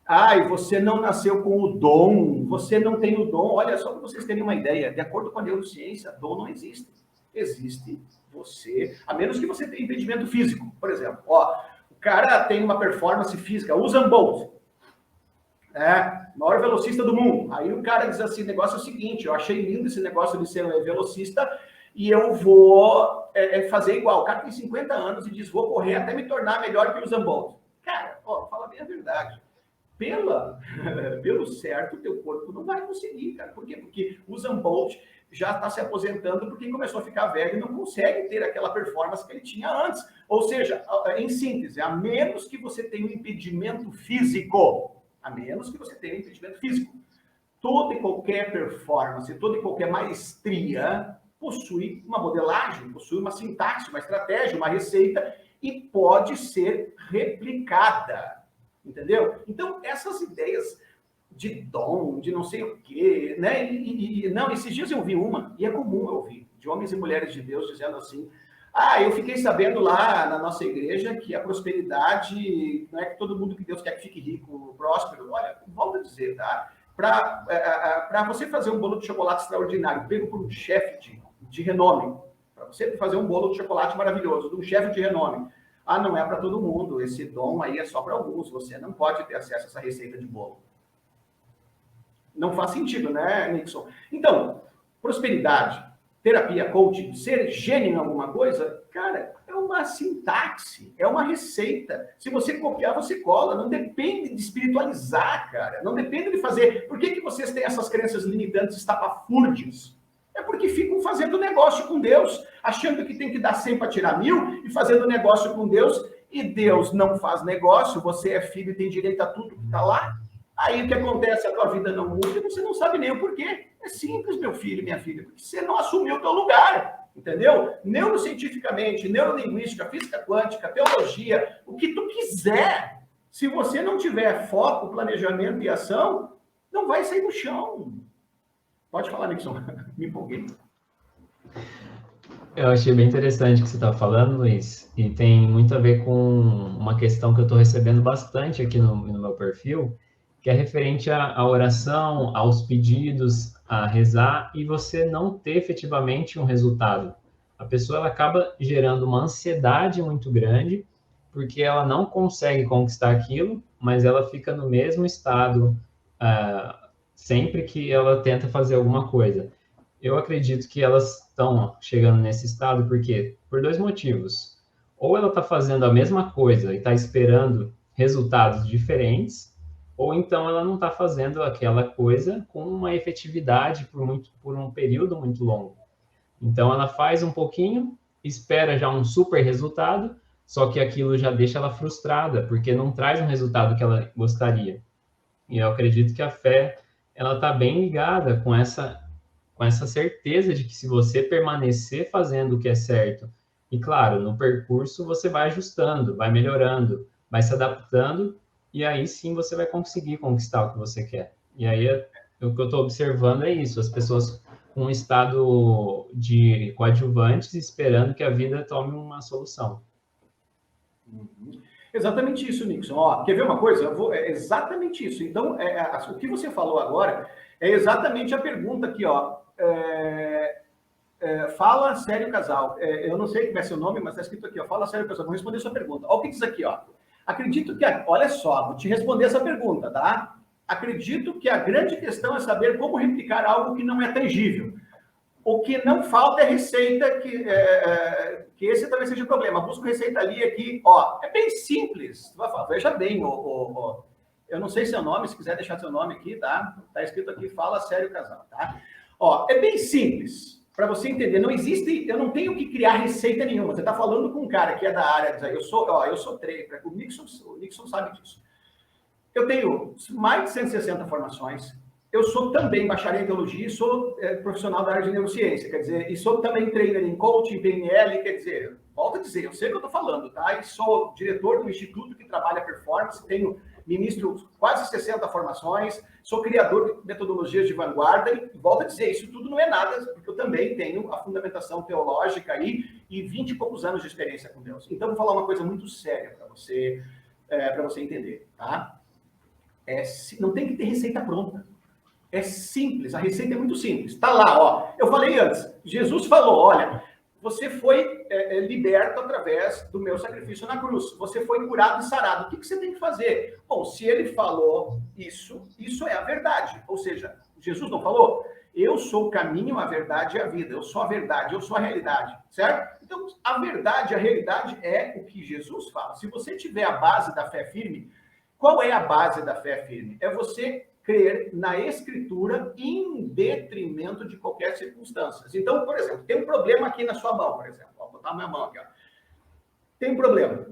E você não nasceu com o dom, você não tem o dom. Olha, só para vocês terem uma ideia, de acordo com a neurociência, dom não existe. Existe você, a menos que você tenha impedimento físico. Por exemplo, o cara tem uma performance física, Usain Bolt, maior velocista do mundo. Aí o cara diz assim, o negócio é o seguinte, eu achei lindo esse negócio de ser velocista e eu vou fazer igual. O cara tem 50 anos e diz, vou correr até me tornar melhor que o Usain Bolt. Cara, fala bem a verdade. Pelo certo, o teu corpo não vai conseguir, cara. Por quê? Porque o Usain Bolt já está se aposentando porque começou a ficar velho e não consegue ter aquela performance que ele tinha antes. Ou seja, em síntese, a menos que você tenha um impedimento físico, toda e qualquer performance, toda e qualquer maestria possui uma modelagem, possui uma sintaxe, uma estratégia, uma receita e pode ser replicada. Entendeu? Então, essas ideias de dom, de não sei o quê, né? Não, esses dias eu vi uma, e é comum eu ouvir, de homens e mulheres de Deus dizendo assim, eu fiquei sabendo lá na nossa igreja que a prosperidade não é que todo mundo que Deus quer que fique rico, próspero. Olha, volto a dizer, tá? Para você fazer um bolo de chocolate extraordinário, pego por um chefe de renome, para você fazer um bolo de chocolate maravilhoso, de um chefe de renome, não é para todo mundo, esse dom aí é só para alguns, você não pode ter acesso a essa receita de bolo. Não faz sentido, né, Nixon? Então, prosperidade, terapia, coaching, ser gênio em alguma coisa, cara, é uma sintaxe, é uma receita. Se você copiar, você cola. Não depende de espiritualizar, cara. Não depende de fazer. Por que vocês têm essas crenças limitantes estapafúrdias? É porque ficam fazendo negócio com Deus, achando que tem que dar 100 para tirar 1000 e fazendo negócio com Deus, e Deus não faz negócio, você é filho e tem direito a tudo que está lá. Aí o que acontece? A tua vida não muda e você não sabe nem o porquê. É simples, meu filho e minha filha, porque você não assumiu o teu lugar, entendeu? Neurocientificamente, neurolinguística, física quântica, teologia, o que tu quiser. Se você não tiver foco, planejamento e ação, não vai sair do chão. Pode falar, Nixon. Me empolguei. Eu achei bem interessante o que você está falando, Luiz, e tem muito a ver com uma questão que eu estou recebendo bastante aqui no meu perfil, que é referente à oração, aos pedidos, a rezar, e você não ter efetivamente um resultado. A pessoa ela acaba gerando uma ansiedade muito grande, porque ela não consegue conquistar aquilo, mas ela fica no mesmo estado sempre que ela tenta fazer alguma coisa. Eu acredito que elas estão chegando nesse estado por dois motivos. Ou ela está fazendo a mesma coisa e está esperando resultados diferentes, ou então ela não está fazendo aquela coisa com uma efetividade por um período muito longo. Então ela faz um pouquinho, espera já um super resultado, só que aquilo já deixa ela frustrada, porque não traz um resultado que ela gostaria. E eu acredito que a fé ela está bem ligada com essa certeza de que se você permanecer fazendo o que é certo, e claro, no percurso você vai ajustando, vai melhorando, vai se adaptando, e aí sim você vai conseguir conquistar o que você quer. E aí o que eu estou observando é isso, as pessoas com um estado de coadjuvantes esperando que a vida tome uma solução. Exatamente isso, Nixon. Ó, quer ver uma coisa? É exatamente isso. Então, o que você falou agora é exatamente a pergunta aqui, ó. Fala sério, casal. Eu não sei como é seu nome, mas está escrito aqui, ó. Fala sério, casal. Vou responder a sua pergunta. Olha o que diz aqui, ó. Acredito que... Olha só, vou te responder essa pergunta, tá? Acredito que a grande questão é saber como replicar algo que não é tangível. O que não falta é receita, que esse talvez seja o problema. Busco receita ali, aqui, ó. É bem simples. Veja bem, eu não sei seu nome, se quiser deixar seu nome aqui, tá? Tá escrito aqui, fala sério, casal, tá? Ó, é bem simples. Para você entender, eu não tenho que criar receita nenhuma. Você está falando com um cara que é da área, eu sou trader, o Nixon sabe disso. Eu tenho mais de 160 formações. Eu sou também bacharel em teologia e sou profissional da área de neurociência, quer dizer, e sou também trainer em coaching, PNL, quer dizer, volto a dizer, eu sei o que eu estou falando, tá? E sou diretor do instituto que trabalha performance, ministro quase 60 formações, sou criador de metodologias de vanguarda, e volto a dizer, isso tudo não é nada, porque eu também tenho a fundamentação teológica aí e 20 e poucos anos de experiência com Deus. Então, vou falar uma coisa muito séria para você entender, tá? Não tem que ter receita pronta. É simples, a receita é muito simples. Está lá, ó. Eu falei antes, Jesus falou, olha, você foi liberto através do meu sacrifício na cruz. Você foi curado e sarado. O que você tem que fazer? Bom, se ele falou isso é a verdade. Ou seja, Jesus não falou? Eu sou o caminho, a verdade e a vida. Eu sou a verdade, eu sou a realidade. Certo? Então, a verdade, a realidade é o que Jesus fala. Se você tiver a base da fé firme, qual é a base da fé firme? É você crer na Escritura em detrimento de qualquer circunstância. Então, por exemplo, tem um problema aqui na sua mão, por exemplo. Vou botar a minha mão aqui, ó. Tem um problema.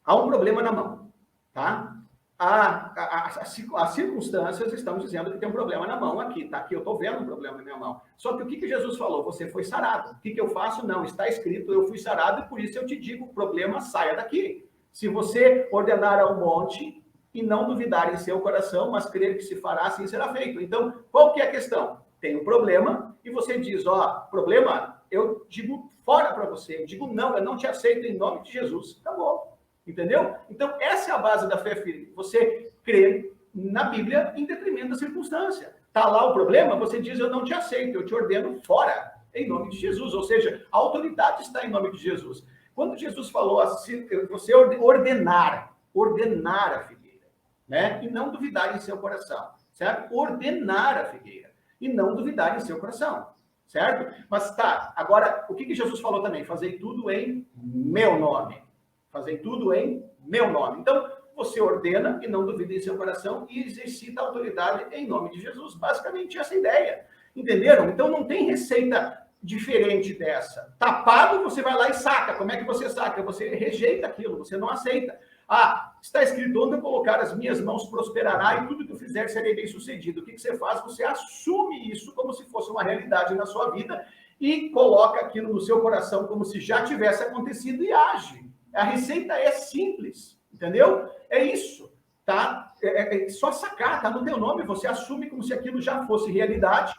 Há um problema na mão, tá? As circunstâncias estão dizendo que tem um problema na mão aqui, tá? Aqui eu estou vendo um problema na minha mão. Só que o que Jesus falou? Você foi sarado. O que eu faço? Não, está escrito, eu fui sarado e por isso eu te digo, o problema saia daqui. Se você ordenar ao monte e não duvidar em seu coração, mas crer que se fará, assim será feito. Então, qual que é a questão? Tem um problema e você diz, ó, problema, eu digo fora para você, eu digo não, eu não te aceito em nome de Jesus. Acabou. Entendeu? Então, essa é a base da fé firme. Você crer na Bíblia em detrimento da circunstância. Está lá o problema, você diz, eu não te aceito, eu te ordeno fora, em nome de Jesus. Ou seja, a autoridade está em nome de Jesus. Quando Jesus falou assim, você ordenar a figueira, né? E não duvidar em seu coração, certo? Ordenar a figueira e não duvidar em seu coração. certo? Mas tá, agora, o que Jesus falou também? Fazei tudo em meu nome. Fazei tudo em meu nome. Então, você ordena e não duvida em seu coração e exercita a autoridade em nome de Jesus. Basicamente essa ideia. Entenderam? Então não tem receita diferente dessa. Tá pago, você vai lá e saca. Como é que você saca? Você rejeita aquilo, você não aceita. Ah, está escrito, onde eu colocar as minhas mãos prosperará e tudo que eu fizer serei bem sucedido. O que você faz? Você assume isso como se fosse uma realidade na sua vida e coloca aquilo no seu coração como se já tivesse acontecido e age. A receita é simples, entendeu? É isso, tá? É só sacar, tá no teu nome, você assume como se aquilo já fosse realidade,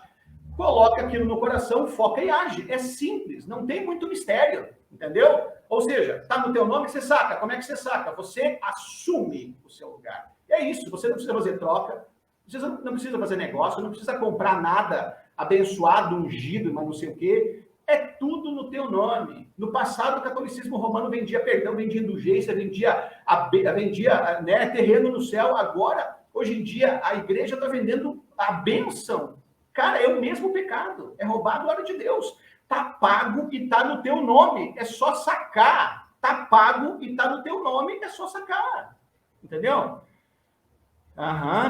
coloca aquilo no coração, foca e age. É simples, não tem muito mistério, entendeu? Ou seja, tá no teu nome, você saca. Como é que você saca? Você assume o seu lugar. É isso, você não precisa fazer troca, não precisa fazer negócio, não precisa comprar nada abençoado, ungido, mas não sei o quê. É tudo no teu nome. No passado, o catolicismo romano vendia perdão, vendia indulgência, vendia né, terreno no céu. Agora, hoje em dia, a igreja está vendendo a bênção. Cara, é o mesmo pecado. É roubar a glória de Deus. Tá pago e tá no teu nome. É só sacar. Tá pago e tá no teu nome. É só sacar. Entendeu?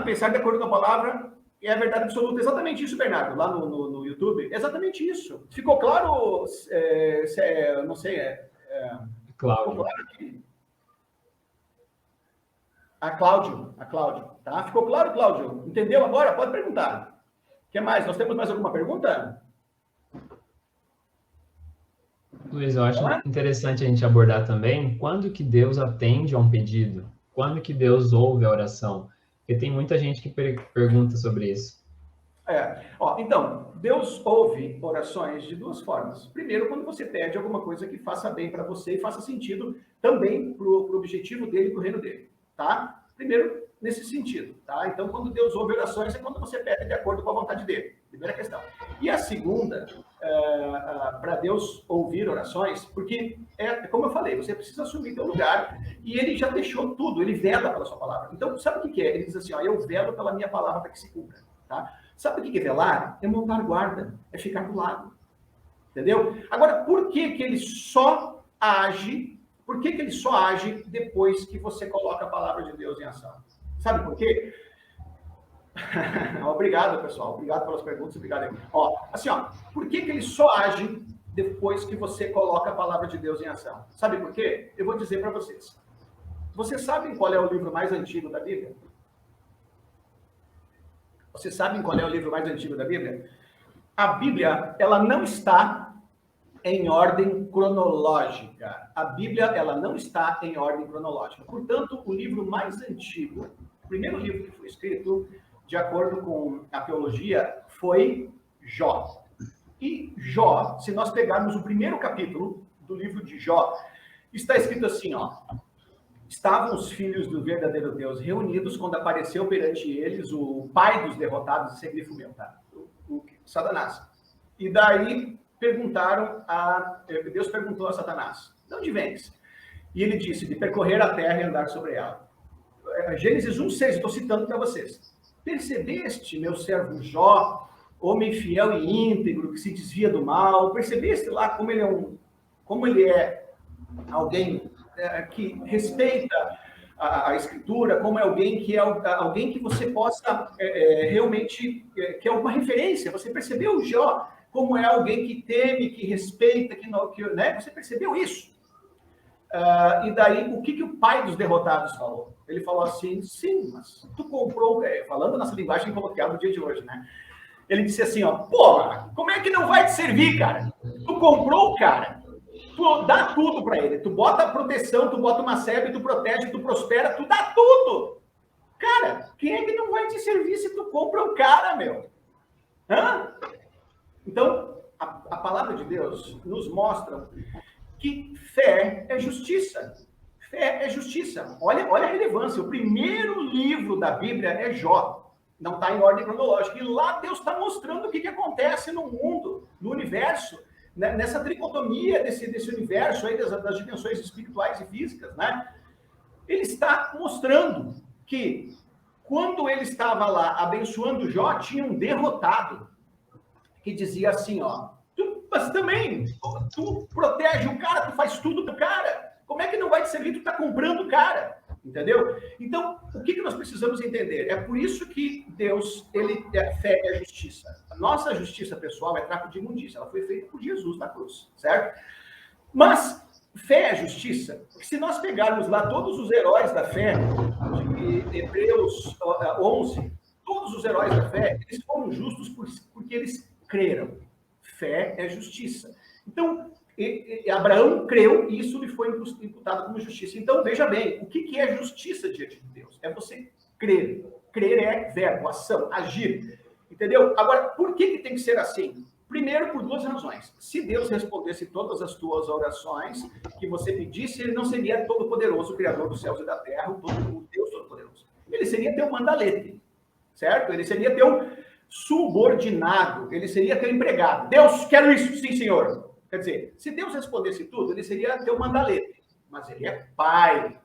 Pensar de acordo com a palavra é a verdade absoluta. Exatamente isso, Bernardo, lá no YouTube. Exatamente isso. Ficou claro? Não sei. Cláudio. Ficou claro aqui? A Cláudio, tá? Ficou claro, Cláudio? Entendeu agora? Pode perguntar. O que mais? Nós temos mais alguma pergunta? Luiz, eu acho interessante a gente abordar também quando que Deus atende a um pedido, quando que Deus ouve a oração, porque tem muita gente que pergunta sobre isso. Então, Deus ouve orações de duas formas. Primeiro, quando você pede alguma coisa que faça bem para você e faça sentido também para o objetivo dele e para o reino dele, tá? Primeiro, nesse sentido, tá? Então, quando Deus ouve orações é quando você pede de acordo com a vontade dele. Primeira questão. E a segunda, para Deus ouvir orações, porque, como eu falei, você precisa assumir teu lugar e ele já deixou tudo, ele vela pela sua palavra. Então, sabe o que é? Ele diz assim, eu velo pela minha palavra para que se cumpra, tá? Sabe o que é velar? É montar guarda, é ficar do lado. Entendeu? Agora, por que ele só age? Por que ele só age depois que você coloca a palavra de Deus em ação? Sabe por quê? Obrigado, pessoal. Obrigado pelas perguntas. Obrigado. Por que ele só age depois que você coloca a palavra de Deus em ação? Sabe por quê? Eu vou dizer para vocês. Vocês sabem qual é o livro mais antigo da Bíblia? Vocês sabem qual é o livro mais antigo da Bíblia? A Bíblia, ela não está em ordem cronológica. A Bíblia, ela não está em ordem cronológica. Portanto, o livro mais antigo, o primeiro livro que foi escrito, de acordo com a teologia, foi Jó. E Jó, se nós pegarmos o primeiro capítulo do livro de Jó, está escrito assim, estavam os filhos do verdadeiro Deus reunidos quando apareceu perante eles o pai dos derrotados, esse é grifo meu, tá? O Satanás. E daí Deus perguntou a Satanás, de onde vens? E ele disse, de percorrer a terra e andar sobre ela. Gênesis 1:6, estou citando para vocês. Percebeste, meu servo Jó, homem fiel e íntegro, que se desvia do mal? Percebeste lá como ele é alguém que respeita a Escritura, como é alguém que você possa realmente, que é uma referência. Você percebeu Jó como é alguém que teme, que respeita, né? Você percebeu isso? E daí, o que o pai dos derrotados falou? Ele falou assim, sim, mas tu comprou, falando nessa linguagem coloquial do dia de hoje, né? Ele disse assim, como é que não vai te servir, cara? Tu comprou o cara, tu dá tudo para ele, tu bota proteção, tu bota uma sebe, tu protege, tu prospera, tu dá tudo. Cara, quem é que não vai te servir se tu compra o cara, meu? Então, a palavra de Deus nos mostra que fé é justiça. Fé é justiça. Olha a relevância. O primeiro livro da Bíblia é Jó. Não está em ordem cronológica. E lá Deus está mostrando o que acontece no mundo, no universo, né? Nessa tricotomia desse universo, aí, das dimensões espirituais e físicas. Né? Ele está mostrando que, quando ele estava lá abençoando Jó, tinha um derrotado. que dizia assim, ó, mas também, tu protege o cara, tu faz tudo pro cara, como é que não vai te servir? Tu tá comprando o cara, entendeu? Então, o que nós precisamos entender? É por isso que Deus, ele é fé e a justiça. A nossa justiça pessoal é trapo de imundícia, ela foi feita por Jesus na cruz, certo? Mas fé é justiça, porque se nós pegarmos lá todos os heróis da fé, de Hebreus 11, todos os heróis da fé, eles foram justos porque eles creram. Fé é justiça. Então, Abraão creu e isso lhe foi imputado como justiça. Então, veja bem, o que é justiça diante de Deus? É você crer. Crer é verbo, ação, agir. Entendeu? Agora, por que tem que ser assim? Primeiro, por duas razões. Se Deus respondesse todas as tuas orações que você pedisse, ele não seria todo-poderoso, Criador dos céus e da terra, o Deus todo-poderoso. Ele seria teu mandalete, certo? Ele seria teu subordinado, ele seria teu empregado. Deus, quero isso, sim, senhor. Quer dizer, se Deus respondesse tudo, ele seria teu mandalete. Mas ele é pai.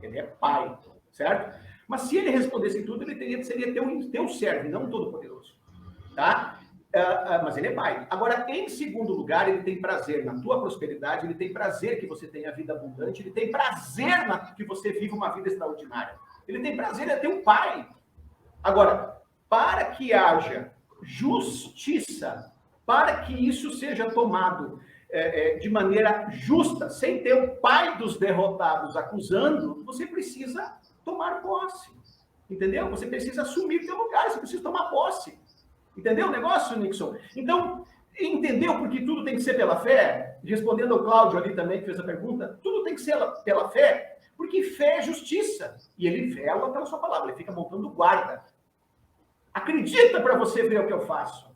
Ele é pai, certo? Mas se ele respondesse tudo, ele seria teu servo, não todo-poderoso. Tá? Mas ele é pai. Agora, em segundo lugar, ele tem prazer na tua prosperidade, ele tem prazer que você tenha vida abundante, ele tem prazer que você viva uma vida extraordinária. Ele tem prazer, é teu pai. Agora, para que haja justiça, para que isso seja tomado de maneira justa, sem ter o pai dos derrotados acusando, você precisa tomar posse. Entendeu? Você precisa assumir teu lugar, você precisa tomar posse. Entendeu o negócio, Nixon? Então, entendeu porque tudo tem que ser pela fé? Respondendo ao Cláudio ali também, que fez a pergunta, tudo tem que ser pela fé, porque fé é justiça. E ele vela pela sua palavra, ele fica montando guarda. Acredita para você ver o que eu faço.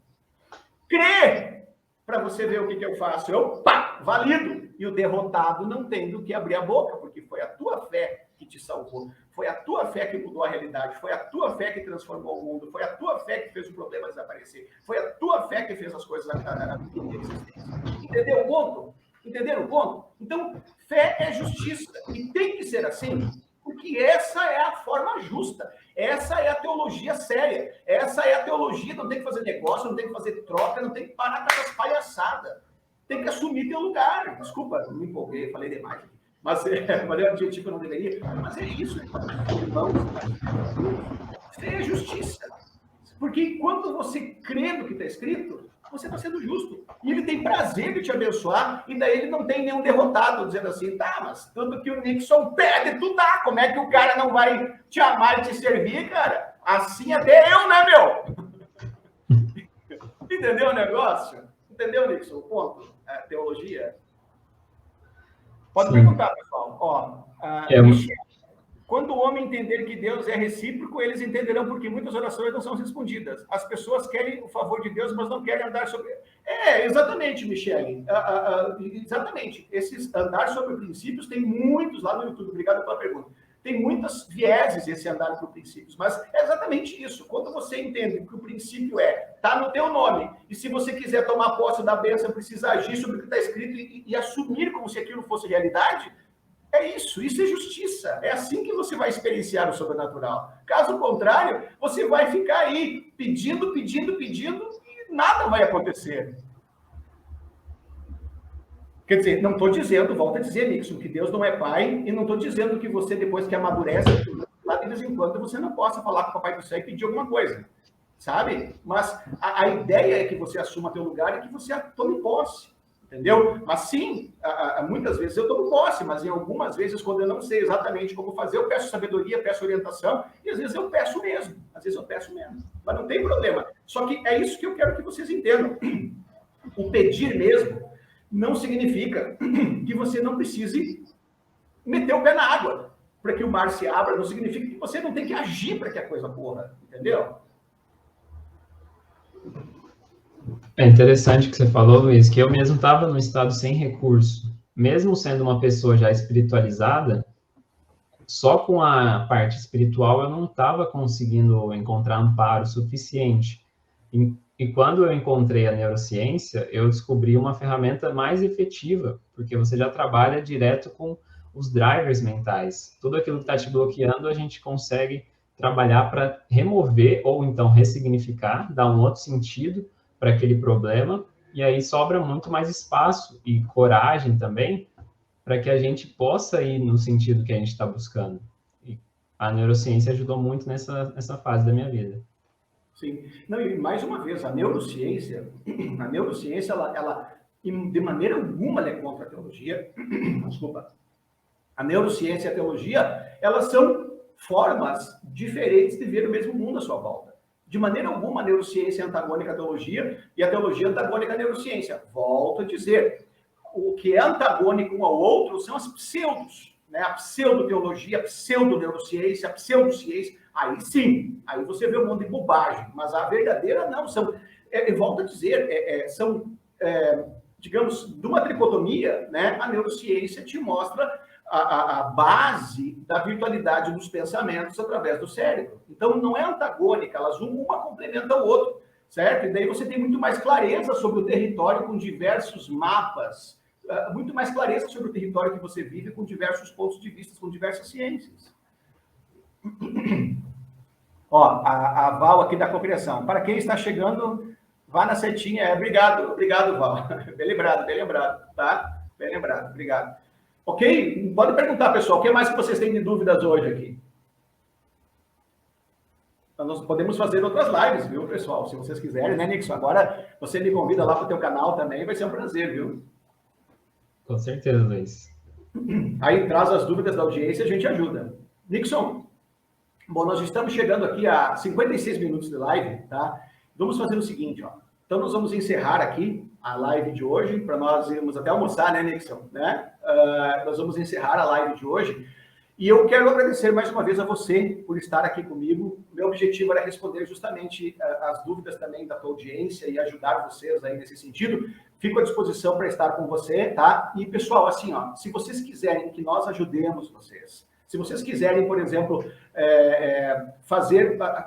Crê para você ver o que eu faço. Eu, valido. E o derrotado não tem do que abrir a boca, porque foi a tua fé que te salvou. Foi a tua fé que mudou a realidade. Foi a tua fé que transformou o mundo. Foi a tua fé que fez o problema desaparecer. Foi a tua fé que fez as coisas existirem. Entendeu o ponto? Entenderam o ponto? Então, fé é justiça. E tem que ser assim, porque essa é a forma justa. Essa é a teologia séria. Essa é a teologia, não tem que fazer negócio, não tem que fazer troca, não tem que parar com essas palhaçadas. Tem que assumir teu lugar. Desculpa, me empolguei, falei demais. Mas falei um adjetivo que eu não deveria. Mas é isso, irmãos. Fé é justiça. Porque quando você crê no que está escrito, você está sendo justo. E ele tem prazer de te abençoar, e daí ele não tem nenhum derrotado dizendo assim, tá, mas tudo que o Nixon pede, tu dá. Como é que o cara não vai te amar e te servir, cara? Assim até eu, né, meu? Entendeu o negócio? Entendeu, Nixon? O ponto? A teologia? Pode Sim. Perguntar, pessoal. Michel, quando o homem entender que Deus é recíproco, eles entenderão porque muitas orações não são respondidas. As pessoas querem o favor de Deus, mas não querem andar sobre... exatamente, Michele. Exatamente. Esses andar sobre princípios, tem muitos lá no YouTube. Obrigado pela pergunta. Tem muitas vieses esse andar por princípios, mas é exatamente isso. Quando você entende que o princípio está no teu nome, e se você quiser tomar posse da bênção, precisa agir sobre o que está escrito e assumir como se aquilo fosse realidade, isso é justiça. É assim que você vai experienciar o sobrenatural. Caso contrário, você vai ficar aí pedindo e nada vai acontecer. Quer dizer, não estou dizendo, volto a dizer, Nixon, que Deus não é pai, e não estou dizendo que você, depois que amadurece, lá de vez em quando, você não possa falar com o papai do céu e pedir alguma coisa, sabe? Mas a ideia é que você assuma teu lugar e que você tome posse, entendeu? Mas sim, muitas vezes eu tomo posse, mas em algumas vezes, quando eu não sei exatamente como fazer, eu peço sabedoria, peço orientação, e às vezes eu peço mesmo, mas não tem problema. Só que é isso que eu quero que vocês entendam. O pedir mesmo não significa que você não precise meter o pé na água para que o mar se abra, não significa que você não tem que agir para que a coisa corra, entendeu? É interessante que você falou, Luiz, que eu mesmo estava num estado sem recurso. Mesmo sendo uma pessoa já espiritualizada, só com a parte espiritual eu não estava conseguindo encontrar amparo suficiente. E quando eu encontrei a neurociência, eu descobri uma ferramenta mais efetiva, porque você já trabalha direto com os drivers mentais. Tudo aquilo que está te bloqueando, a gente consegue trabalhar para remover ou então ressignificar, dar um outro sentido para aquele problema, e aí sobra muito mais espaço e coragem também para que a gente possa ir no sentido que a gente está buscando. E a neurociência ajudou muito nessa fase da minha vida. Sim. Não, e mais uma vez, a neurociência ela de maneira alguma, ela é contra a teologia. Desculpa. A neurociência e a teologia, elas são formas diferentes de ver o mesmo mundo à sua volta. De maneira alguma, a neurociência é antagônica à teologia e a teologia é antagônica à neurociência. Volto a dizer, o que é antagônico um ao outro são as pseudos, né? A pseudo-teologia, a pseudo-neurociência, a pseudociência. Aí sim, aí você vê um monte de bobagem, mas a verdadeira não. Volto a dizer, digamos, de uma tricotomia, né? A neurociência te mostra a base da virtualidade dos pensamentos através do cérebro. Então, não é antagônica, elas uma complementa o outro, certo? E daí você tem muito mais clareza sobre o território com diversos mapas, muito mais clareza sobre o território que você vive com diversos pontos de vista, com diversas ciências. Ó, a Val aqui da cocriação. Para quem está chegando, vá na setinha. Obrigado, Val. Bem lembrado, tá? Bem lembrado, obrigado. Ok? Pode perguntar, pessoal, o que mais que vocês têm de dúvidas hoje aqui? Então, nós podemos fazer outras lives, viu, pessoal? Se vocês quiserem, né, Nixon? Agora, você me convida lá para o teu canal também, vai ser um prazer, viu? Com certeza, Luiz. Aí traz as dúvidas da audiência, a gente ajuda. Nixon, bom, nós estamos chegando aqui a 56 minutos de live, tá? Vamos fazer o seguinte, ó. Então, nós vamos encerrar aqui a live de hoje, para nós irmos até almoçar, né, Nixon? Né? Nós vamos encerrar a live de hoje. E eu quero agradecer mais uma vez a você por estar aqui comigo. Meu objetivo era responder justamente as dúvidas também da tua audiência e ajudar vocês aí nesse sentido. Fico à disposição para estar com você, tá? E, pessoal, assim, ó, se vocês quiserem que nós ajudemos vocês, se vocês quiserem, por exemplo,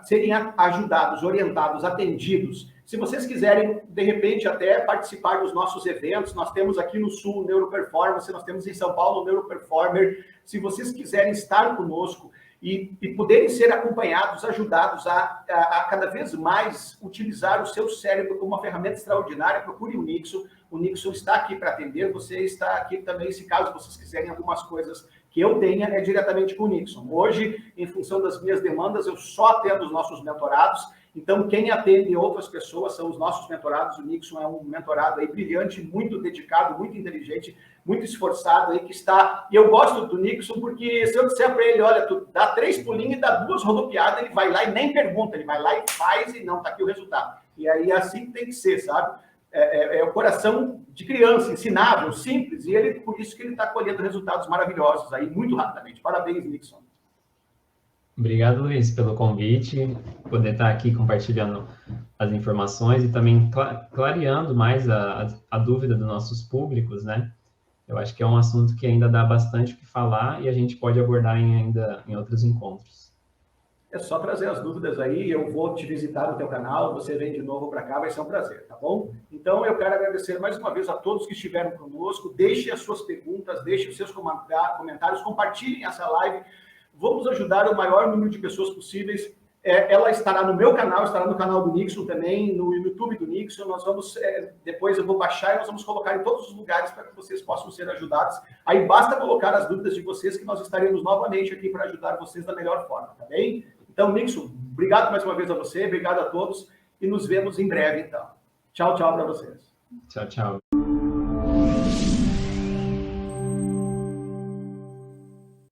serem ajudados, orientados, atendidos, se vocês quiserem, de repente, até participar dos nossos eventos, nós temos aqui no Sul o Neuroperformance, nós temos em São Paulo o Neuroperformer. Se vocês quiserem estar conosco e poderem ser acompanhados, ajudados a cada vez mais utilizar o seu cérebro como uma ferramenta extraordinária, procure o Nixon. O Nixon está aqui para atender, você está aqui também, se caso vocês quiserem algumas coisas que eu tenha, é diretamente com o Nixon. Hoje, em função das minhas demandas, eu só atendo os nossos mentorados. Então, quem atende outras pessoas são os nossos mentorados. O Nixon é um mentorado aí brilhante, muito dedicado, muito inteligente, muito esforçado aí que está... E eu gosto do Nixon porque se eu disser para ele, olha, tu dá 3 pulinhos e dá 2 rodopiadas, ele vai lá e nem pergunta, ele vai lá e faz e não, tá aqui o resultado. E aí é assim que tem que ser, sabe? É o coração de criança, ensinável, simples, e ele, por isso que ele está colhendo resultados maravilhosos aí, muito rapidamente. Parabéns, Nixon. Obrigado, Luiz, pelo convite, poder estar aqui compartilhando as informações e também clareando mais a dúvida dos nossos públicos, né? Eu acho que é um assunto que ainda dá bastante o que falar e a gente pode abordar ainda em outros encontros. É só trazer as dúvidas aí, eu vou te visitar no teu canal, você vem de novo para cá, vai ser um prazer, tá bom? Então, eu quero agradecer mais uma vez a todos que estiveram conosco, deixem as suas perguntas, deixem os seus comentários, compartilhem essa live, vamos ajudar o maior número de pessoas possíveis. Ela estará no meu canal, estará no canal do Nixon também, no YouTube do Nixon. Nós vamos, depois eu vou baixar e nós vamos colocar em todos os lugares para que vocês possam ser ajudados. Aí basta colocar as dúvidas de vocês que nós estaremos novamente aqui para ajudar vocês da melhor forma, tá bem? Então, Nixon, obrigado mais uma vez a você, obrigado a todos e nos vemos em breve, então. Tchau, tchau para vocês. Tchau, tchau.